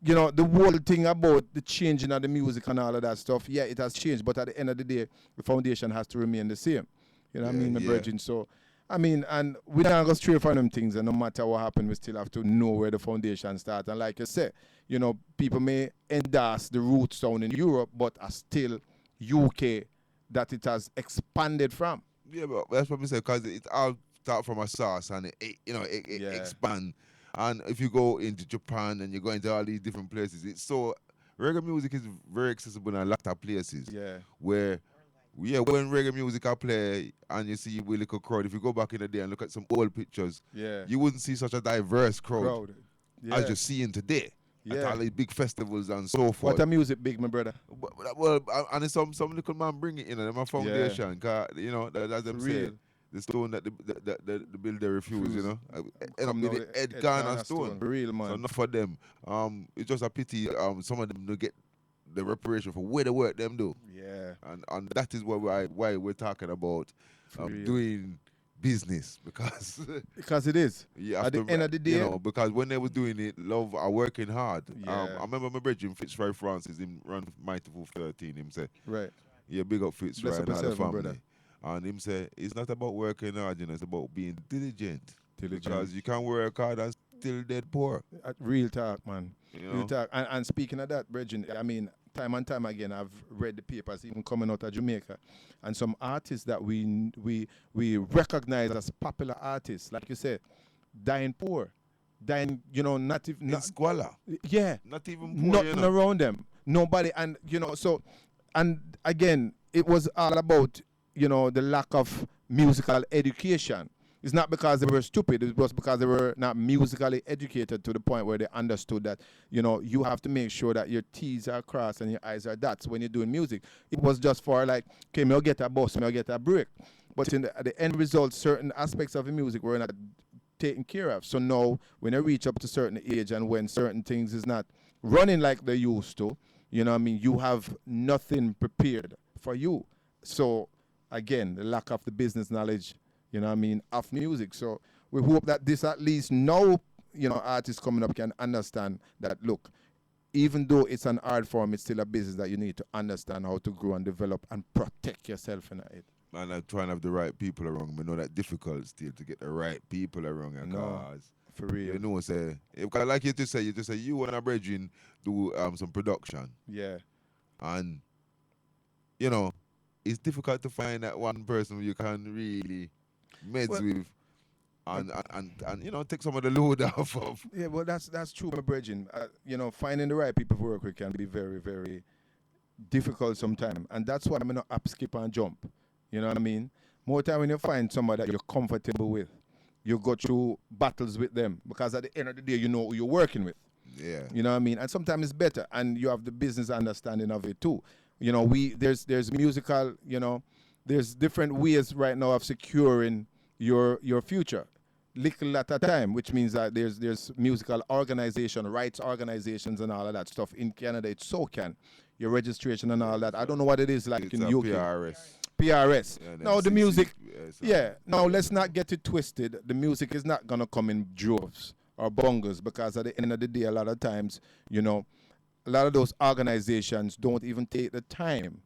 you know, the whole thing about the changing of the music and all of that stuff, yeah, it has changed. But at the end of the day, the foundation has to remain the same. You know what I mean, my brethren? So, I mean, and we don't go straight from them things, and no matter what happens, we still have to know where the foundation starts. And like you said, you know, people may endorse the root sound in Europe, but are still UK that it has expanded from. Yeah, but that's what we say, because it all start from a sauce and it expand. And if you go into Japan and you go into all these different places, it's so reggae music is very accessible in a lot of places. Yeah. Where when reggae music I play and you see a little crowd, if you go back in the day and look at some old pictures, you wouldn't see such a diverse crowd as you're seeing today. At all these big festivals and so forth. What a music big, my brother. Well, and some little man bring it in, and my foundation, cause you know that's them say the stone that the builder refuse, you know, end up with the Ed Garner stone. Real man. So enough for them. It's just a pity. Some of them don't get the reparation for where the work them do. Yeah. And that is why we're talking about doing business, because it is. Yeah, at the end of the day, you know, because when they was doing it, love are working hard. Yeah. I remember my brethren Fitzroy Francis, him run Mighty Wolf 13. Him say, right. Yeah, big up Fitzroy and all the yourself, family. brother. And him say it's not about working hard, you know, it's about being diligent. Diligent. Because you can work hard and still dead poor. Real talk, man. You Real know? talk. And speaking of that, brethren, I mean, time and time again, I've read the papers even coming out of Jamaica, and some artists that we recognize as popular artists, like you said, dying poor, dying, you know, not even In squalor. Yeah, Not even poor, nothing you know? around them, nobody, and you know, so, and again, it was all about, you know, the lack of musical education. It's not because they were stupid, it was because they were not musically educated to the point where they understood that, you know, you have to make sure that your T's are crossed and your I's are dots when you're doing music. It was just for like, okay, I'll get a bus, I'll get a break. But in the end result, certain aspects of the music were not taken care of. So now, when I reach up to a certain age and when certain things is not running like they used to, you know what I mean, you have nothing prepared for you. So, again, the lack of the business knowledge, you know what I mean, of music. So we hope that this at least now, you know, artists coming up can understand that, look, even though it's an art form, it's still a business that you need to understand how to grow and develop and protect yourself in it. Man, I try and have the right people around me. Know that difficult still to get the right people around you. No, Cause for real. you know, say, because like you just say you and a brethren do some production. Yeah. And, you know, it's difficult to find that one person you can really meds with and you know, take some of the load off of. Yeah, well, that's true, my brethren. You know, finding the right people to work with can be very, very difficult sometimes. And that's why I'm going to up, skip, and jump. You know what I mean? More time when you find somebody that you're comfortable with, you go through battles with them. Because at the end of the day, you know who you're working with. Yeah. You know what I mean? And sometimes it's better. And you have the business understanding of it too. You know, there's musical, you know, there's different ways right now of securing your future. Little at a time, which means that there's musical organization, rights organizations and all of that stuff. In Canada, it's SOCAN, your registration and all that. I don't know what it is like It's in a UK. PRS. Yeah, No, the music, yeah. Now let's not get it twisted. The music is not going to come in droves or bongos because at the end of the day, a lot of times, you know, a lot of those organizations don't even take the time,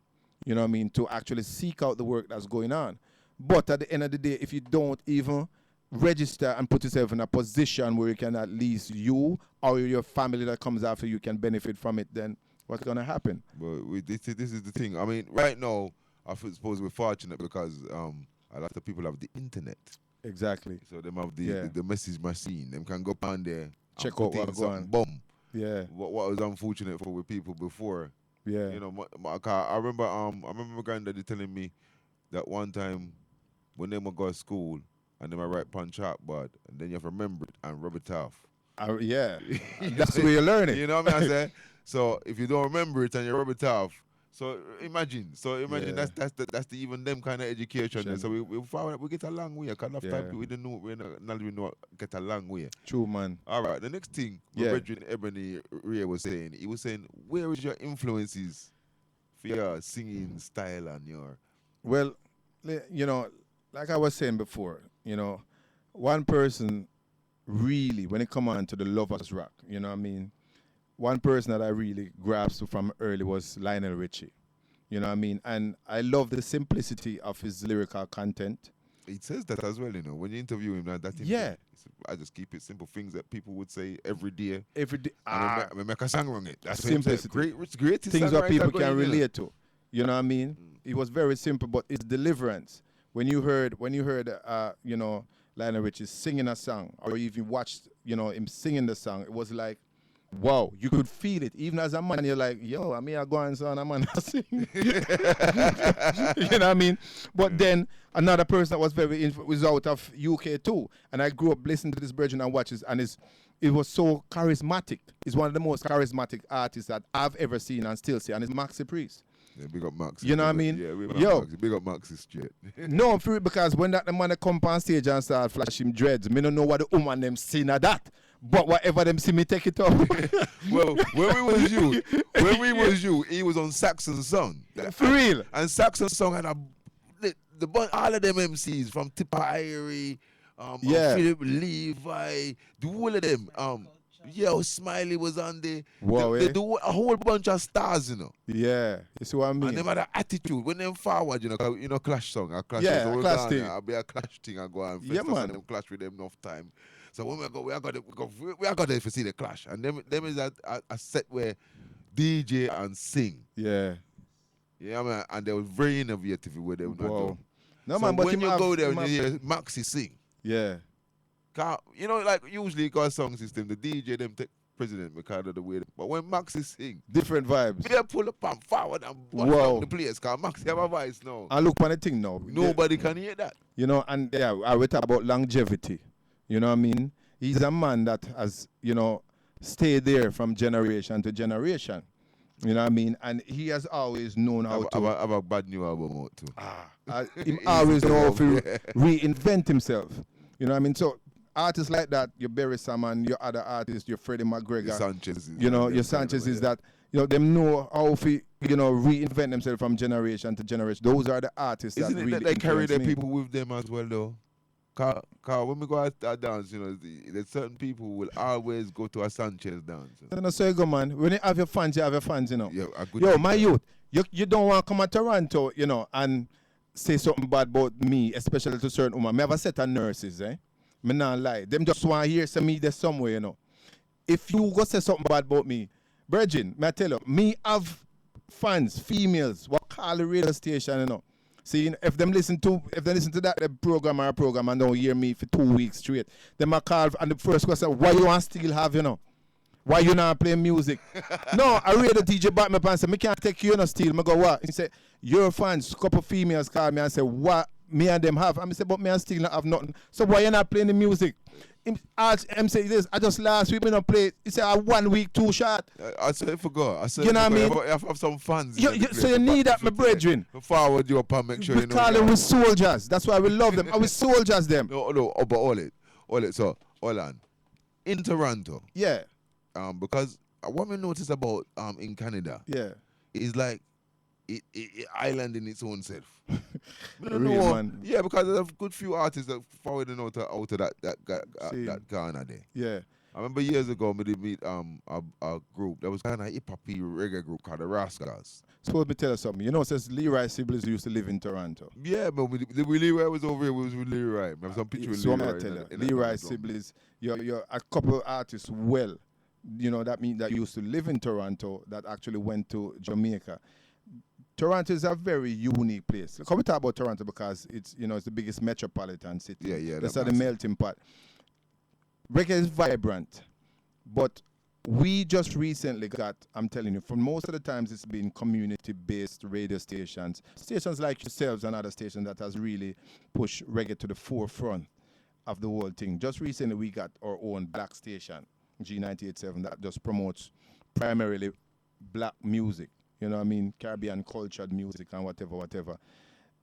you know what I mean, to actually seek out the work that's going on. But at the end of the day, if you don't even register and put yourself in a position where you can at least you or your family that comes after you can benefit from it, then what's going to happen? But this is the thing. I mean, right now, I suppose we're fortunate because a lot of people have the internet. Exactly. So them have the message machine. Them can go on there, check out what's going on. Boom. Yeah. What was unfortunate for with people before. Yeah. You know, I remember my granddaddy telling me that one time when they would go to school and they might write on chalkboard and then you have to remember it and rub it off. Yeah. That's the way you learn it. You know what I mean? I say? So if you don't remember it and you rub it off, so imagine Yeah. that's the even them kind of education. Sure. So we get a long way. Because enough time we don't know, we not even know get a long way. True, man. All right, the next thing my brethren Ebony Ray was saying, he was saying, where is your influences for your singing style and your... Well, you know, like I was saying before, you know, one person really, when it come on to the lovers rock, you know what I mean, one person that I really grasped from early was Lionel Richie. You know what I mean? And I love the simplicity of his lyrical content. He says that as well, you know, when you interview him, I just keep it simple, things that people would say every day. Every day. I make a song wrong it. That's simplicity. Great things that people can relate to. You know what I mean? It was very simple, but it's deliverance. When you heard, you know, Lionel Richie singing a song, or even watched, you know, him singing the song, it was like, wow, you could feel it. Even as a man, you're like, yo, I mean, I go and son, I'm gonna sing. You know what I mean? But then another person that was was out of UK too. And I grew up listening to this brethren and watches, and it was so charismatic. He's one of the most charismatic artists that I've ever seen and still see, and it's Maxi Priest. Yeah, big up Max. You know what I mean? Yeah, big up Max is straight. No, for it, because when that the man come on stage and start flashing dreads, me don't know what the woman them seen of that. But whatever them see me take it up. Well, when we was you, he was on Saxon Song. For real. And Saxon Song had all of them MCs from Tipper Irie, Philip Levi, the whole of them. Smiley was on there. They do a whole bunch of stars, you know. Yeah, you see what I mean? And them had an attitude when them forward, you know, Clash song. A Clash song. Clash thing. I'll be a Clash thing and go and yeah, man. And them clash with them enough time. So when we are got there to see the Clash. And them is a set where DJ and sing. Yeah. Yeah, man. And they were very innovative with them. Wow. No, so man, but when you go there and you hear Maxi sing. Yeah. You know, like usually got song system, the DJ them take president because of the way. But when Maxi sing, different vibes. They pull up and forward and down the place. Cause Maxi have a voice now. I look on the thing now. Nobody can hear that. You know, and I will talk about longevity. You know what I mean? He's a man that has, you know, stayed there from generation to generation. You know what I mean? And he has always known how to have a bad new album out too. He always know how to reinvent himself. You know what I mean? So artists like that, your Barry Salmon, your other artists, your Freddie McGregor, your Sanchez is that, you know, them know how to, you know, reinvent themselves from generation to generation. Those are the artists that really they carry their me. people with them as well, though? when we go out dance, you know, there's certain people who will always go to a Sanchez dance. You know, so you go, man. When you have your fans, you know. Yeah, a good Yo, thing, my man. youth, you don't want to come to Toronto, you know, and say something bad about me, especially to certain women. I have a set of nurses, eh? Me not lie. Them just want to hear some me there somewhere, you know. If you go say something bad about me, Virgin, may I tell you, me have fans, females, what call the radio station, you know. See, if they listen to that program or a program and don't hear me for 2 weeks straight, then I call and the first question, why you want still have, you know? Why you not playing music? No, I read the DJ back me up and say, me can't take you no Steele. I go, what? He said, your fans, couple females call me and say, what me and them have? I say, but me and Steele not have nothing. So why you not playing the music? Him say this, I just last week me not play. He said, 1 week too short. I said I forgot. I said, You know what I mean? I have some fans. So you need that, my brethren. Forward you up and make sure We you know. call them with soldiers. That's why we love them. And we soldiers them. No, but all it. So, hold on. In Toronto, Yeah, because what we notice about in Canada yeah. is like it island in its own self. We don't Real, know, man. yeah, because there's a good few artists that forward out of See. that Ghana there. Yeah. I remember years ago we did meet a group that was kind of hip hop reggae group called the Rascals. Suppose me tell you something. You know, it says Leroy siblings used to live in Toronto. Yeah, but the Leroy was over here. Was with Leroy. I have some picture with So I'm Leroy. gonna tell you, in that Leroy drum. siblings, you're a couple of artists well, you know, that means that used to live in Toronto that actually went to Jamaica. Toronto is a very unique place. Come we talk about Toronto because it's, you know, it's the biggest metropolitan city. Yeah, That's that the massive. melting pot. Reggae is vibrant, but we just recently got, I'm telling you, for most of the times it's been community-based radio stations like yourselves and other stations that has really pushed reggae to the forefront of the whole thing. Just recently we got our own black station, G987, that just promotes primarily black music. You know what I mean? Caribbean cultured music and whatever.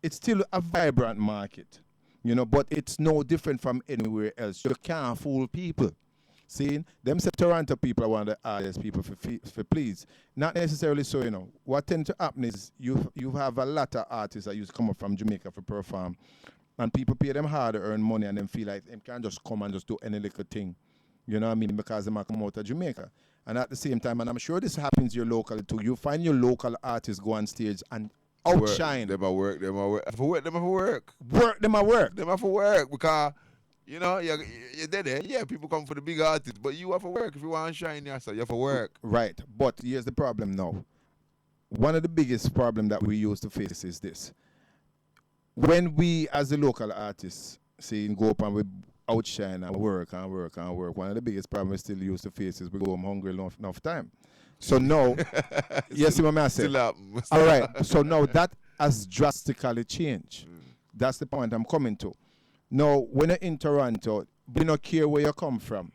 It's still a vibrant market, you know, but it's no different from anywhere else. You can't fool people. See, them say Toronto people are one of the hardest people for please. Not necessarily so, you know. What tends to happen is you have a lot of artists that used to come up from Jamaica for perform, and people pay them hard to earn money and then feel like they can't just come and just do any little thing. You know what I mean? Because they might come out of Jamaica. And at the same time, and I'm sure this happens here locally too, you find your local artists go on stage and outshine. Them at work. Them have for work. Work them at work. Them have for work because, you know, you're there. Yeah, people come for the big artists, but you have to work. If you want to shine yourself, you have to work. Right. But here's the problem now. One of the biggest problems that we used to face is this. When we, as the local artists, go up and we outshine and work, one of the biggest problems we still used to face is we go home hungry enough time. So now, yes, what I say. Still happen. All right. So now that has drastically changed. That's the point I'm coming to. Now, when you're in Toronto, we don't care where you come from.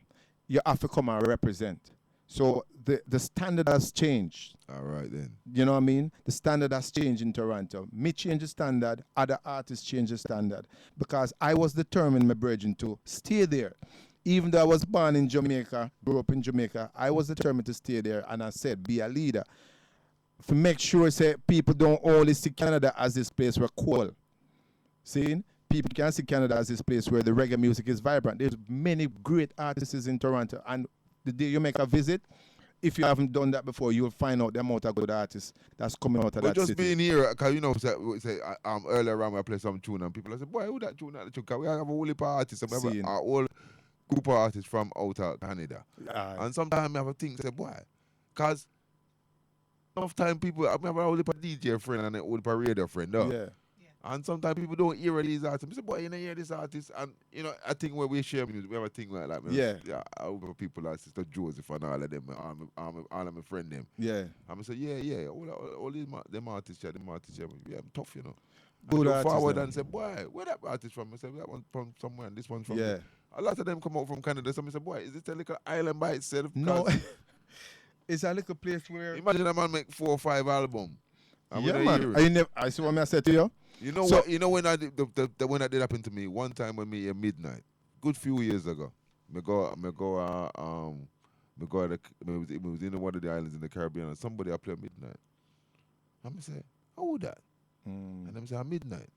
You have to come and represent. So the standard has changed. All right, then. You know what I mean? The standard has changed in Toronto. Me change the standard, other artists change the standard. Because I was determined, my brethren, to stay there. Even though I was born in Jamaica, grew up in Jamaica, I was determined to stay there. And I said, be a leader. To make sure say people don't only see Canada as this place where cool. See? People can see Canada as this place where the reggae music is vibrant. There's many great artists in Toronto. And the day you make a visit, if you haven't done that before, you'll find out the amount of good artists that's coming out of But that just city. being here, because you know, earlier on I play some tune and people say, boy, who that tune? That tune? 'Cause we have a whole heap of artists. We have Seeing. a whole group of artists from out of Canada. Aye. And sometimes I have a thing say, boy, because enough time people, I have a whole heap of DJ friend and a whole heap of radio friend. Though. Yeah. And sometimes people don't hear these artists. I say, boy, you don't hear this artist. And, you know, I think where we share music, we have a thing like that. Yeah. Over people like Sister Joseph and all of them, all of my friend them. Yeah. I'm say, yeah, all these them artists, yeah, I'm tough, you know. Good and I look artists, forward them. and say, boy, where that artist from? I say, that one from somewhere and this one from. Yeah. A lot of them come out from Canada. So I say, boy, is this a little island by itself? No. 'Cause It's a little place where... imagine a man make 4 or 5 albums. Yeah, man. I see what I said to you. You know So- what? You know when I did when that did happen to me one time when me at midnight, good few years ago. Me was in one of the islands in the Caribbean and somebody I play midnight. I'm say, how that? And I'm say at midnight.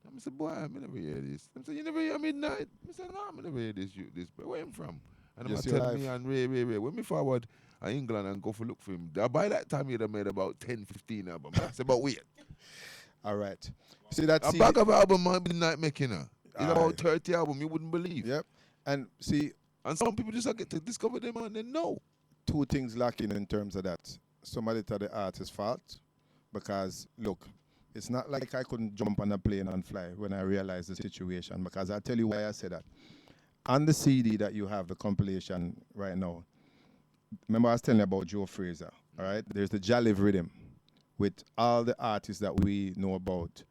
I said, boy, I never hear this. I said, you never hear Midnight? I said, no, I never hear this. But where him from? And I'm Just your telling life. me and Ray. When me forward England and go for look for him, by that time he'd have made about 10, 15 albums. I said, but wait. All right. See that A CD? bag of album Midnight making her. It's Aye. about 30 album, you wouldn't believe. Yep. And see, And some people just get to discover them and they know. two things lacking in terms of that. Somebody to the artist's fault, because look, it's not like I couldn't jump on a plane and fly when I realized the situation, because I'll tell you why I say that. On the CD that you have, the compilation right now, remember I was telling you about Joe Fraser, all right? There's the Jaliv rhythm with all the artists that we know about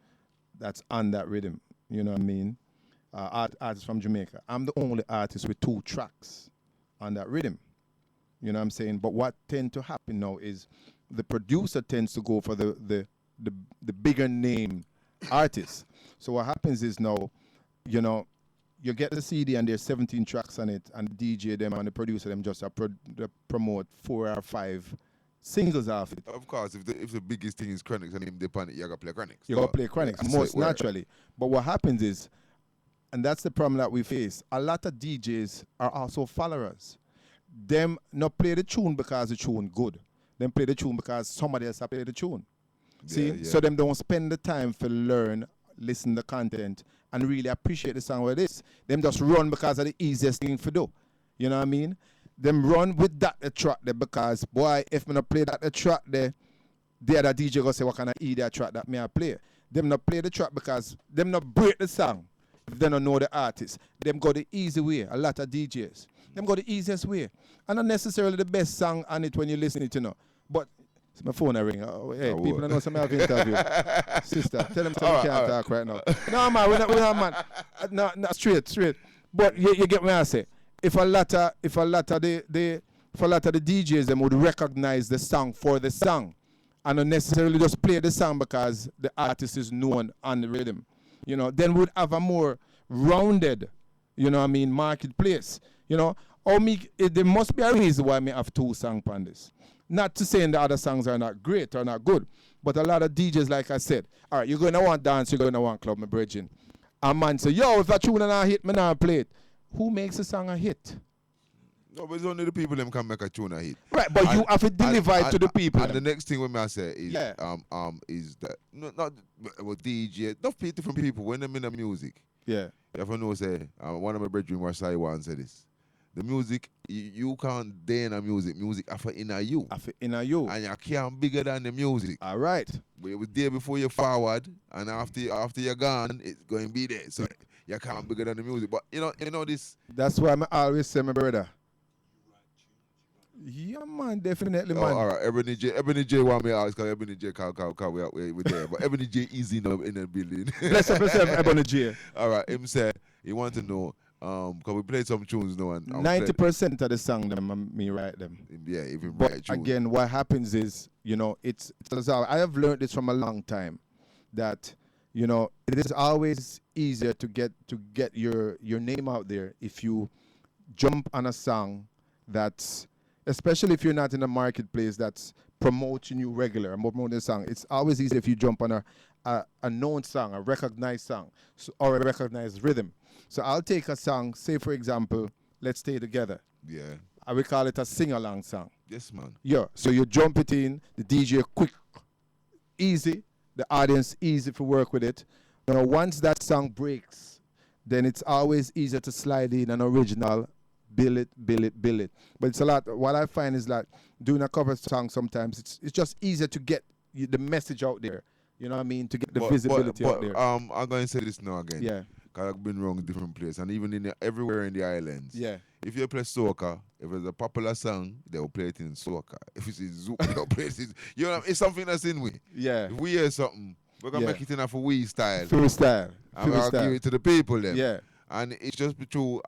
that's on that rhythm, you know what I mean? Artists from Jamaica. I'm the only artist with 2 tracks on that rhythm. You know what I'm saying? But what tend to happen now is the producer tends to go for the bigger name artists. So what happens is now, you know, you get the CD and there's 17 tracks on it, and the DJ them and the producer them just promote 4 or 5 singles off it. Of course, if the biggest thing is Chronics and him depend it, you gotta play Chronics. You gotta play Chronics, most naturally. But what happens is, and that's the problem that we face, a lot of DJs are also followers. Them not play the tune because the tune good. Them play the tune because somebody else have played the tune. See? Yeah. So them don't spend the time to learn, listen to the content, and really appreciate the song where it is. Them just run because of the easiest thing to do. You know what I mean? Them run with that the track there because, boy, if me not play that the track there, the other DJ gonna say, what kind of idiot track that me I play? Them not play the track because them not break the song if they don't know the artist. Them go the easy way, a lot of DJs. Them go the easiest way. And not necessarily the best song on it when you listen it, you know. But it's my phone I ring. Oh, hey, people don't know some have interview. Sister, tell them something can't talk right now. No, man, we're not man. No, straight. But you get me I say. If a lot of the DJs them would recognize the song for the song and not necessarily just play the song because the artist is known on the rhythm, you know, then we'd have a more rounded, you know what I mean, marketplace. You know, there must be a reason why me have 2 songs on this. Not to say the other songs are not great or not good, but a lot of DJs, like I said, all right, you're going to want dance, you're going to want club, my bridging. A man say, yo, if a tune and I hit, me now play it. Who makes a song a hit? No, but it's only the people them can make a tune a hit. Right, but you have to deliver it to the people. And the next thing when I say is is that not DJ, not different people when them in the music. Yeah. You have to know say one of my brethren was say once said this. The music you can't dare in music. Music after inner you. After inner you. And you can't bigger than the music. All right. But it was there before you forward, and after you're gone, it's going to be there. So you can't bigger than the music. But you know this. That's why I always say, my brother. Yeah, man, definitely, man. All right, Ebony J want me to ask, because Ebony J can't we're there. But Ebony J is in the building. Bless up yourself, Ebony J. All right, him say he want to know, because we played some tunes now. And 90% of the song, me write them. Yeah, even but write tunes. Again, what happens is, you know, it's I have learned this from a long time, that, you know, it is always easier to get your name out there if you jump on a song that's, especially if you're not in a marketplace that's promoting you regular and promoting a song. It's always easy if you jump on a known song, a recognized song, or a recognized rhythm. So I'll take a song, say for example, Let's Stay Together. Yeah. I will call it a sing-along song. Yes, man. Yeah. So you jump it in, the DJ quick, easy, the audience easy to work with it. You know, once that song breaks, then it's always easier to slide in an original, bill it. But it's a lot. What I find is that doing a cover song sometimes it's just easier to get the message out there. You know what I mean? To get the visibility out there. I'm going to say this now again. Yeah. Because I've been wrong in different places, and even everywhere in the islands. Yeah. If you play soca, if it's a popular song, they'll play it in soca. If it's in zouk, they'll play it in. You know, it's something that's in we. Yeah. If we hear something, we're gonna make it in a for we style. Freestyle. And I'll give it to the people then. Yeah. And it's just true.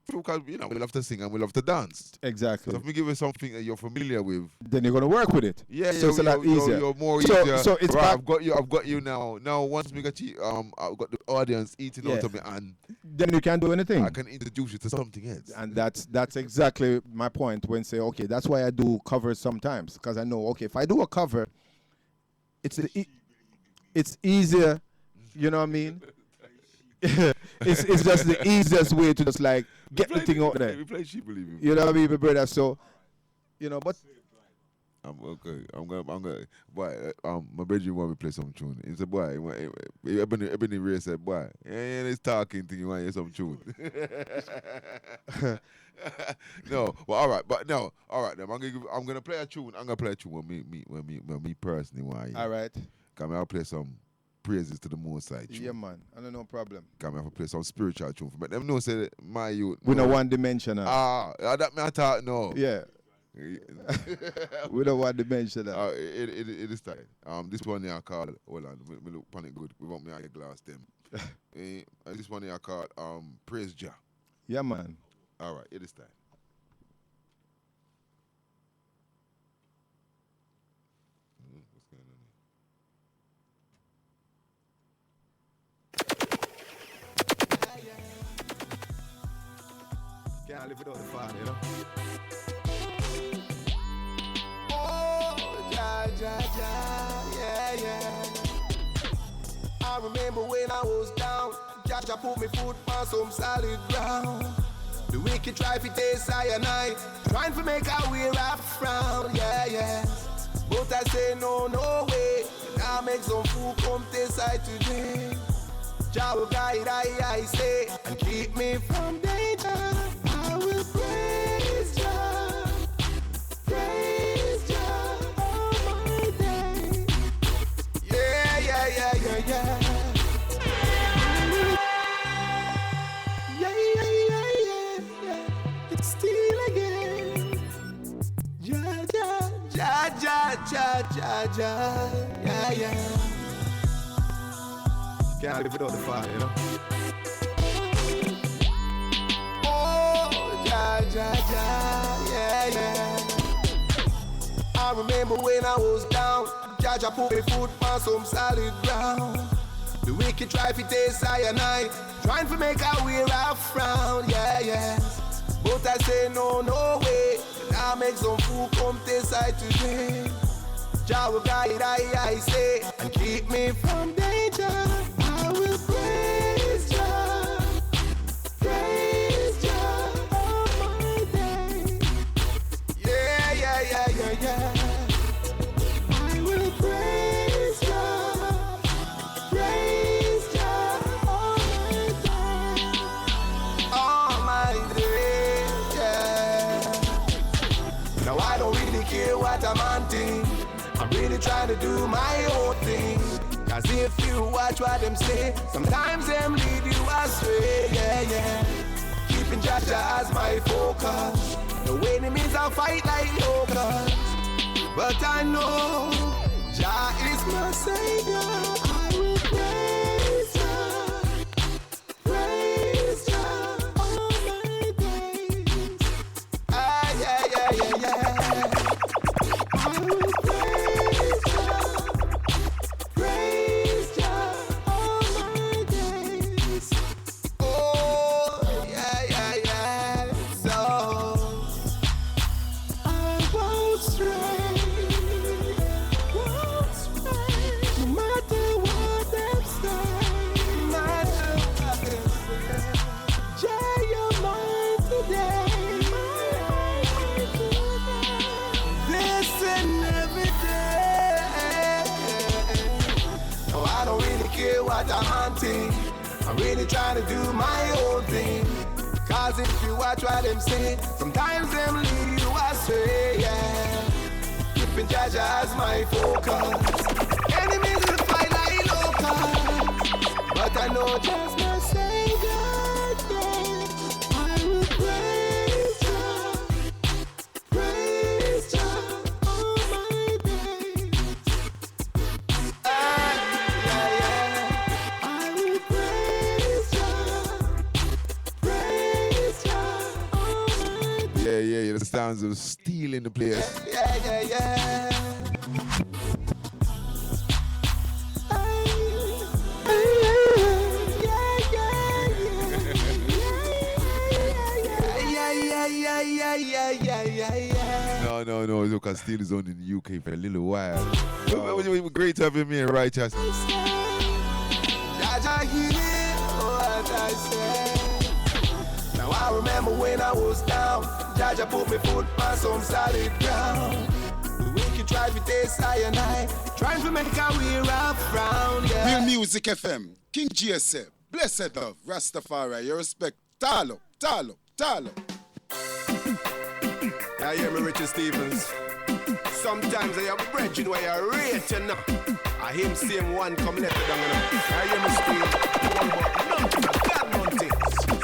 Because we love to sing and we love to dance. Exactly. So if we give you something that you're familiar with, then you're gonna work with it. Yeah, so it's a lot easier. You're more easier. So it's right, I've got you now. Now once we got you, I've got the audience eating out of me, and then you can't do anything. I can introduce you to something else. And that's exactly my point when say, okay, that's why I do covers sometimes, because I know, okay, if I do a cover, it's easier. You know what I mean? it's just the easiest way to just like get the thing out there. We play cheap, believe me. You know what I mean, brother? So, you know, but I'm okay. I'm gonna. Boy, my bedroom want me to play some tune. He said, boy, Ebony Ray said, boy, ain't this talking thing. You want to hear some tune? No, well, all right, but no, all right. Then I'm gonna play a tune. I'm gonna play a tune when me personally want. All right. Come I'll play some praises to the Most High. Yeah, man. I don't know problem. Come I'll play some spiritual tune. But them know say my youth. We know one dimensional. That me I thought no. Yeah. We don't want to mention that. It is time. This one here I call. Hold on, me look upon it good. We want me eye glass them. This one here I call Praise Jah. Yeah, man. All right, it is time. What's going on here? Can't live without the Father, you know. Yeah. I remember when I was down, Jaja put me foot on some solid ground. The wicked try to taste cyanide, trying to make our way wrap frown, yeah. But I say no way, I make some food come taste side today. Jah will guide I say, and keep me from danger. I will praise Jah. Praise Jah all my day. Yeah. Yeah. It's Steele again. Ja. Yeah. Can't live without the Father, you know. Oh, ja. Yeah. I remember when I was down, Jaja put me foot on some solid ground. The wicked try to taste cyanide, trying to make our way wrap frown, yeah. But I say no way, I make some food come taste side today. Jah will guide I say, and keep me from danger. I will praise Jah. Praise Jah all my day. Yeah. I will praise Jah. Praise Jah all my day, yeah. Now I don't really care what I'm hunting. I'm really trying to do my own thing. Cause if you watch what them say, sometimes them lead you astray, yeah. Keeping Jaja as my focus. The enemies I fight like locusts. But I know Jah is my savior. I will praise Jah. Praise Jah all my days. Yeah. I will praise Jah. Praise Jah all my days. Oh, yeah. So I won't stray. No matter what them say. Jah, you're mine today. Listen every day. No, I don't really care what I'm hunting. I'm really trying to do my own thing. Cause if you watch what them say, sometimes them lead you astray, yeah. Keeping Jaja as my focus. Enemies will fight like locusts. But I know just my savior, yeah. I will praise Jah. Praise Jah all my days. Yeah. I will praise Jah. Praise Jah all my days. Yeah. The sounds of Steele in the place. Yeah. Yeah. No. Look, I Steele is on in the UK for a little while. Great to have him here, righteous. Jaja, Now I remember when I was down, Jaja put me foot on some solid ground. The wicked tried to taste I and I, trying to make a career up round, yeah. Real Music FM, King GSF, Blessed Love, Rastafari, your respect, Talo. I hear me, Richard Stevens. Sometimes I have brethren where you rate, you know. I hear him saying one come later down, you know. I hear me speak, one but nothing,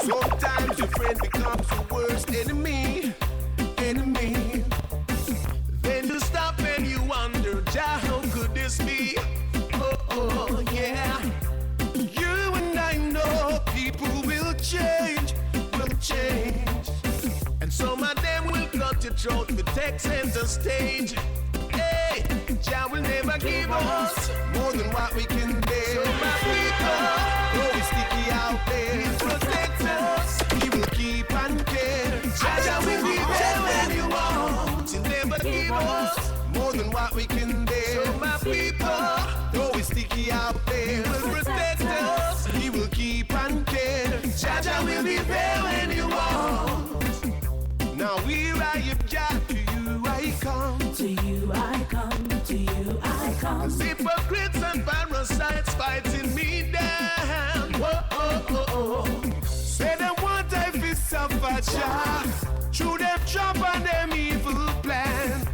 sometimes your friend becomes your worst enemy. Then you stop and you wonder, how could this be? Oh, yeah. You and I know people will change. And some of them will cut your throat with take center stage. Hey, Jah will never give us more than what we can bear. So my people, always sticky out there. He protect us, he will keep and care. Jah will be there when you want. He'll never give us more than what we can bear. So my people, always sticky out there. He will protect us, he will keep and care. Jah will be there when you want. Now here I am, Jah, to you I come. To you I come, to you I come. As hypocrites and parasites fighting me down. Say them want I feel suffer, Jah. Through them trap and them evil plan.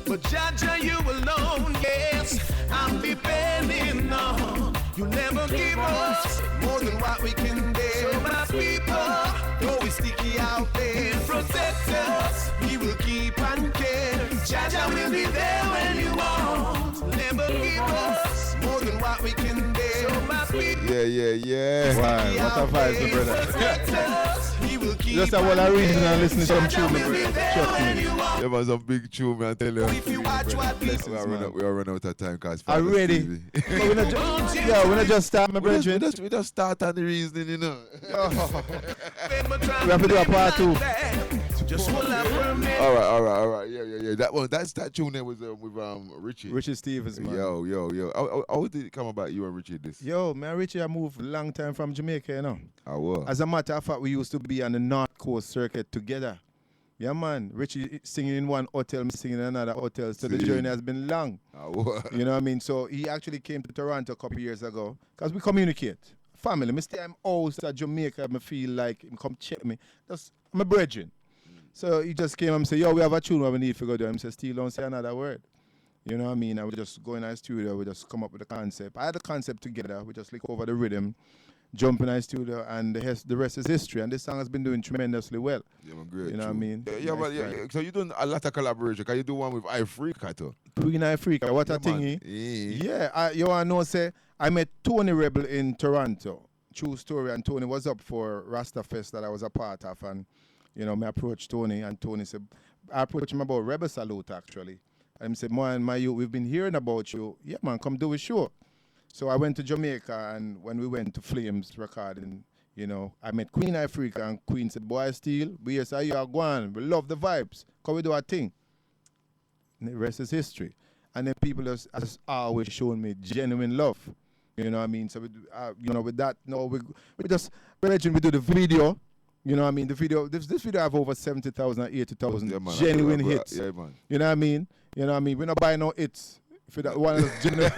But Jah, you alone, yes, I'm depending on. You never give us more than what we can bear. So my people, always sticky out there. Protect us, we will keep and care. Jah will be there when you want. Never give us more than what we can bear. So my people, Yeah. Wow, what a vibe, my brother. protect us, we will keep Just have all I reason and listen to some Jah tune, my will be brother. there Trust when me. you want. There was some big tune, man, I tell you. If you watch what we We are running out of time, cause Are you ready? But we're not just start, my brother. we just start on the reasoning, you know. We have to do a part 2. Just hold up for a minute. All right. Yeah. That tune there was with Richie. Richard Stevens, man. Yo. How did it come about you and Richie this? Yo, man, Richie, I moved a long time from Jamaica, you know. I was. As a matter of fact, we used to be on the North Coast circuit together. Yeah, man. Richie singing in one hotel, me singing in another hotel. So the journey has been long. I was. You know what I mean? So he actually came to Toronto a couple years ago because we communicate. Family. Me stay I'm always at Jamaica. I feel like him come check me. That's my brethren. So he just came and said, yo, we have a tune what we need to go do. I said, Steele, don't say another word. You know what I mean? I would just go in our studio, we just come up with a concept. I had the concept together. We just lick over the rhythm, jump in our studio, and the rest is history. And this song has been doing tremendously well. Yeah, man, great. You know what I mean? Yeah. So you're doing a lot of collaboration. Can you do one with Africa too? Queen Africa, what a thingy. Yeah, you want to know, say, I met Tony Rebel in Toronto. True story. And Tony was up for Rasta Fest that I was a part of. And, you know, I approached Tony, and Tony said, I approached him about Rebel Salute, actually. And he said, man, my youth, we've been hearing about you. Yeah, man, come do a show. So I went to Jamaica, and when we went to Flames recording, you know, I met Queen Africa, and Queen said, boy, Steele, we here say you are going. We love the vibes. Come we do our thing. And the rest is history. And then people has always shown me genuine love. You know what I mean? So, you know, with that, no, we just, we do the video. You know what I mean? The video, this video have over 70,000 or 80,000 genuine hits. Yeah, man. You know what I mean? You know what I mean? We're not buying no hits. For that one genuine.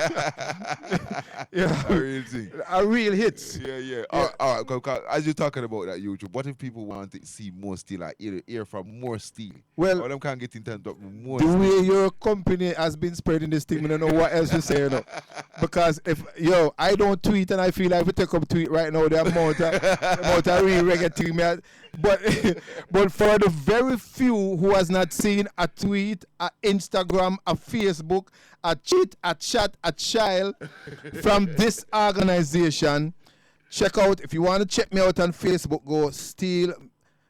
Yeah. A real thing. A real hits. Yeah. All right. As you're talking about that YouTube, what if people want to see more Steele, like hear from more Steele? Well, or them can't get in touch with more the Steele? way your company has been spreading this thing, I don't know what else to say, you know. Because I don't tweet, and I feel like if we take up tweet right now, the amount of real reggae thing, man. But for the very few who has not seen a tweet, a Instagram, a Facebook, a cheat, a chat, a child from this organization, check out, if you want to check me out on Facebook, go Steele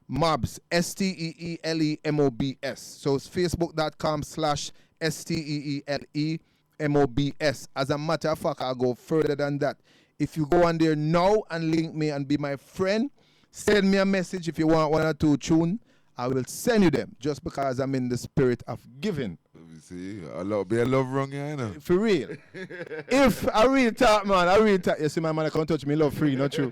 Mobs, SteeleMobs. So it's facebook.com/SteeleMobs. As a matter of fact, I'll go further than that. If you go on there now and link me and be my friend, send me a message if you want one or two tune. I will send you them just because I'm in the spirit of giving. See, be a love wrong, yeah, you know. For real. If I really talk, man, I really talk. You see, my man, I can't touch me, love free, not true.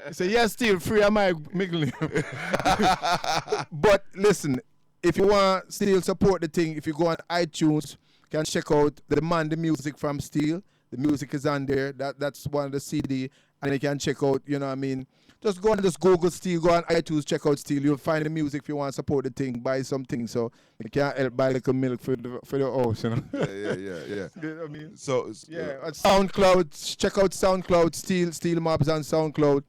He say, yes, still free, I might miggle him. But listen, if you want still support the thing, if you go on iTunes, you can check out the music from Steele. The music is on there. That's one of the CD. And you can check out, you know what I mean? Just go and just Google Steele, go on iTunes, check out Steele. You'll find the music if you want to support the thing, buy something. So you can't help buy like a milk for the house, you know? Yeah. You know what I mean? So yeah, at SoundCloud, check out SoundCloud, Steele Mobs on SoundCloud.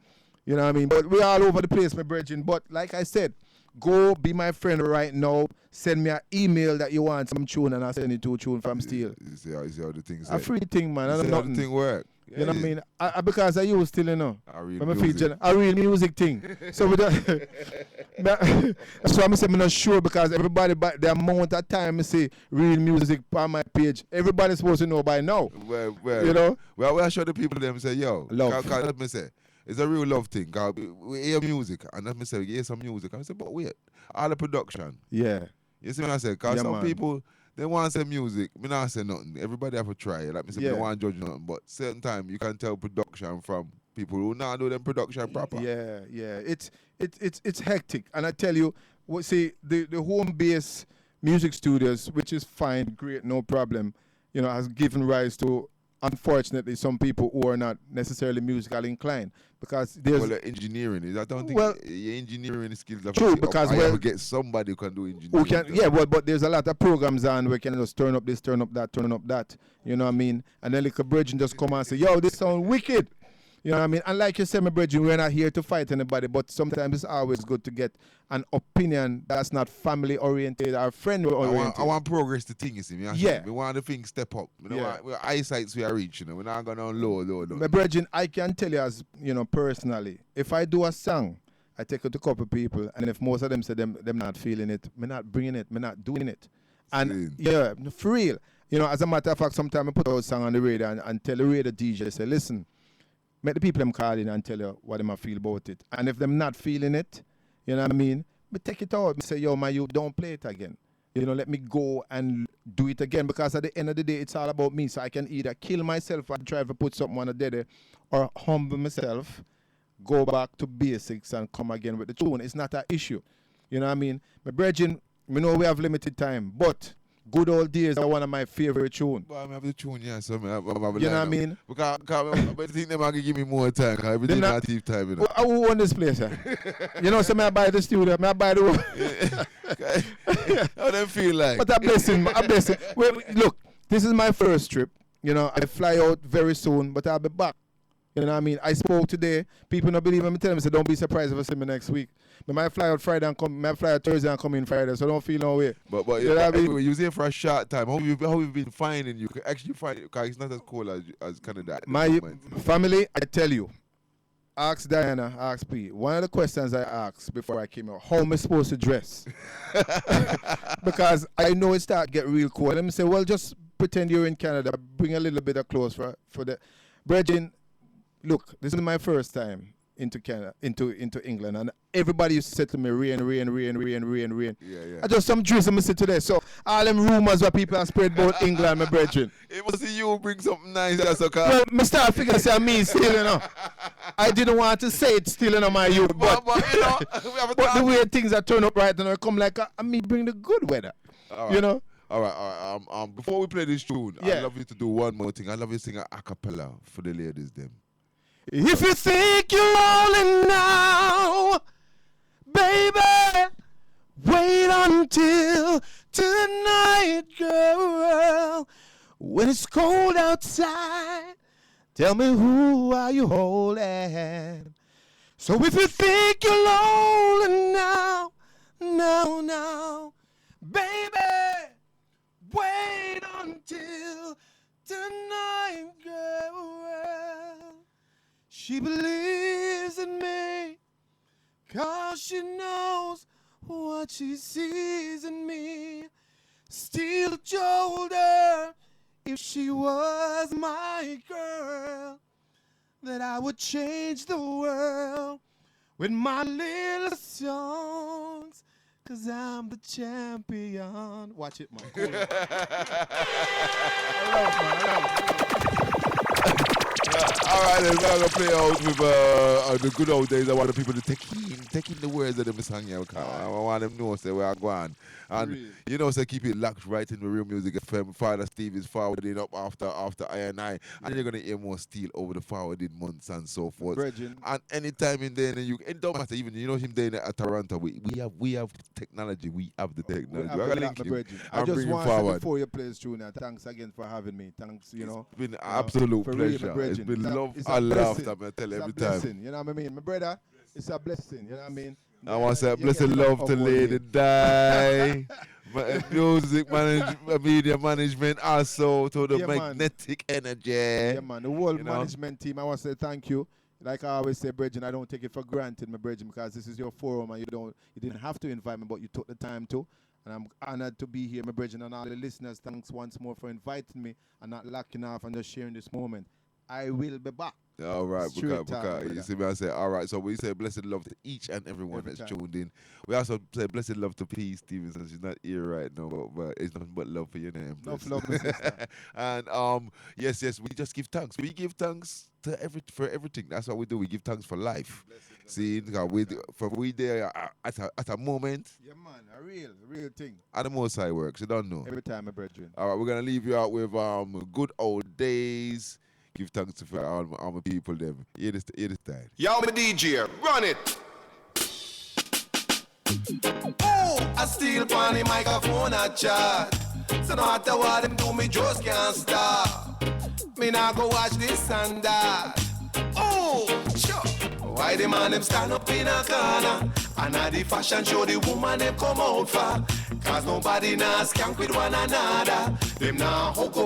You know what I mean? But we're all over the place, my brethren. But like I said, go be my friend right now. Send me an email that you want some tune, and I'll send you 2 tune from Steele. You see how the things A free thing, man. I don't know. the thing work. You know what I mean? Because I use Steele, you know. A real I'm music. a real music thing. So we don't, so I'm saying I'm not sure because everybody by the amount of time I say real music on my page, everybody's supposed to know by now. Well, you know? Well, I show the people them say, yo, love. Let me say, it's a real love thing. Cause we hear music, and let me say, hear some music. I say, but wait, all the production. Yeah. You see what I say? Because Yeah, some man. people, they want to say music. Me not say nothing. Everybody have to try. Like me say, Yeah. they want to judge nothing. But certain time, you can tell production from people who not do them production proper. Yeah. It's hectic. And I tell you, see, the home base music studios, which is fine, great, no problem, you know, has given rise to, unfortunately, some people who are not necessarily musically inclined. Because there's... Well, engineering is. I don't think your engineering skills are True, because I ever get somebody who can do engineering. But there's a lot of programs on where you can just turn up this, turn up that. You know what I mean? And then like a bridge just come and say, yo, this sound wicked. You know what I mean? And like you said, my brethren, we're not here to fight anybody, but sometimes it's always good to get an opinion that's not family-oriented or friend-oriented. I want progress to think, you see me? Yeah. We want the thing step up. We don't want we're eyesights we are reaching. We're not going on low. My brethren, I can tell you as, you know, personally, if I do a song, I take it to a couple people, and if most of them say them not feeling it, me not bringing it, me not doing it. And yeah, for real. You know, as a matter of fact, sometimes I put out a song on the radio and tell the radio DJ, say, listen, make the people them call in and tell you what them feel about it. And if them not feeling it, you know what I mean, but take it out. Say, yo, man, you don't play it again. You know, let me go and do it again, because at the end of the day, it's all about me. So I can either kill myself and try to put something on a dead, or humble myself, go back to basics and come again with the tune. It's not an issue. You know what I mean? My brethren, we know we have limited time, but Good Old Days are one of my favorite tunes. But I have the tune, yeah, so you know what I mean? Because I think they might give me more time, because everything not thief time, you know. Who won this place, sir? You know, so may I buy the studio, may I buy the... How them feel like? But I bless him. Look, this is my first trip. You know, I fly out very soon, but I'll be back. You know what I mean? I spoke today. People don't believe me. Tell them, so don't be surprised if I see me next week. I might fly out Friday and come. Might fly out Thursday and come in Friday. So don't feel no way. But you know what I mean? Anyway, you was here for a short time. How you been finding? You can actually find it, because it's not as cold as Canada. My family, I tell you. Ask Diana, ask P. One of the questions I asked before I came out: how am I supposed to dress? Because I know it start get real cold. Let me say, well, just pretend you're in Canada. Bring a little bit of clothes for the brethren. Look, this is my first time into Canada, into England, and everybody used to say to me, rain. Yeah. I just some drizzle me say today. So all them rumors where people are spread about England, my brethren. It must be you bring something nice, that's okay. Well, I start figuring say me still, you know. I didn't want to say it still, you know, my youth, but you know, but the way things are turned up right now, I come like me bring the good weather, you know. All right. Before we play this tune, I'd love you to do one more thing. I'd love you to sing a cappella for the ladies, them. If you think you're rolling now, baby, wait until tonight, girl. When it's cold outside, tell me who are you holding. So if you think you're lonely now, baby, wait until tonight, girl. She believes in me, 'cause she knows what she sees in me. Steele told her if she was my girl, that I would change the world with my little songs. 'cause I'm the champion. Watch it, man. Cool. I love it. All right, then we're gonna play out with the good old days. I want the people to take in the words of them song here. I want them to know say where I go on. And Really? you know, say keep it locked right in the Real Music FM. Father Steve is forwarding up after I and I. And you're gonna hear more Steele over the forwarding months and so forth. Brethren. And anytime in there, it don't matter. Even you know him there at Toronto. We have technology. We have the technology. I We're link him I and just bring him want to say forward. before you play this tune, thanks again for having me. Thanks, you know. It's been an absolute for real, my pleasure. brethren. It's been love It's and blessing. laughter. I tell you It's every a time. blessing, you know what I mean? My brother, it's a blessing, you know what I mean? I want to say You blessed get love up to one Lady day. Di, music media management, also to the Yeah, man. magnetic energy. Yeah, man. The whole You know? management team, I want to say thank you. Like I always say, Bridget, I don't take it for granted, my Bridget, because this is your forum and you didn't have to invite me, but you took the time to. And I'm honored to be here, my Bridget, and all the listeners. Thanks once more for inviting me and not locking off and just sharing this moment. I will be back. All right, Straight because time, you brother. see me, I say, all right, so we say blessed love to each and everyone Every that's time. tuned in. We also say blessed love to P. Stevenson. She's not here right now, but it's nothing but love for your name. Enough love, my sister. And yes, we just give thanks. We give thanks to for everything. That's what we do. We give thanks for life. See, we there at a moment, Yeah, man. A real thing. and the most I works. You don't know. Every time, my Bridget. All right, we're gonna leave you out with good old days. Give thanks to all my people. Them. Hear this time. Yo, me DJ, run it. Oh, I steal on the microphone a chat. So no matter what them do, me just can't stop. Me nah go watch this and that. Oh, sure. Why the man them stand up in a corner? And at the fashion show the woman them come out for. Cause nobody nah skank with one another. Them nah hook up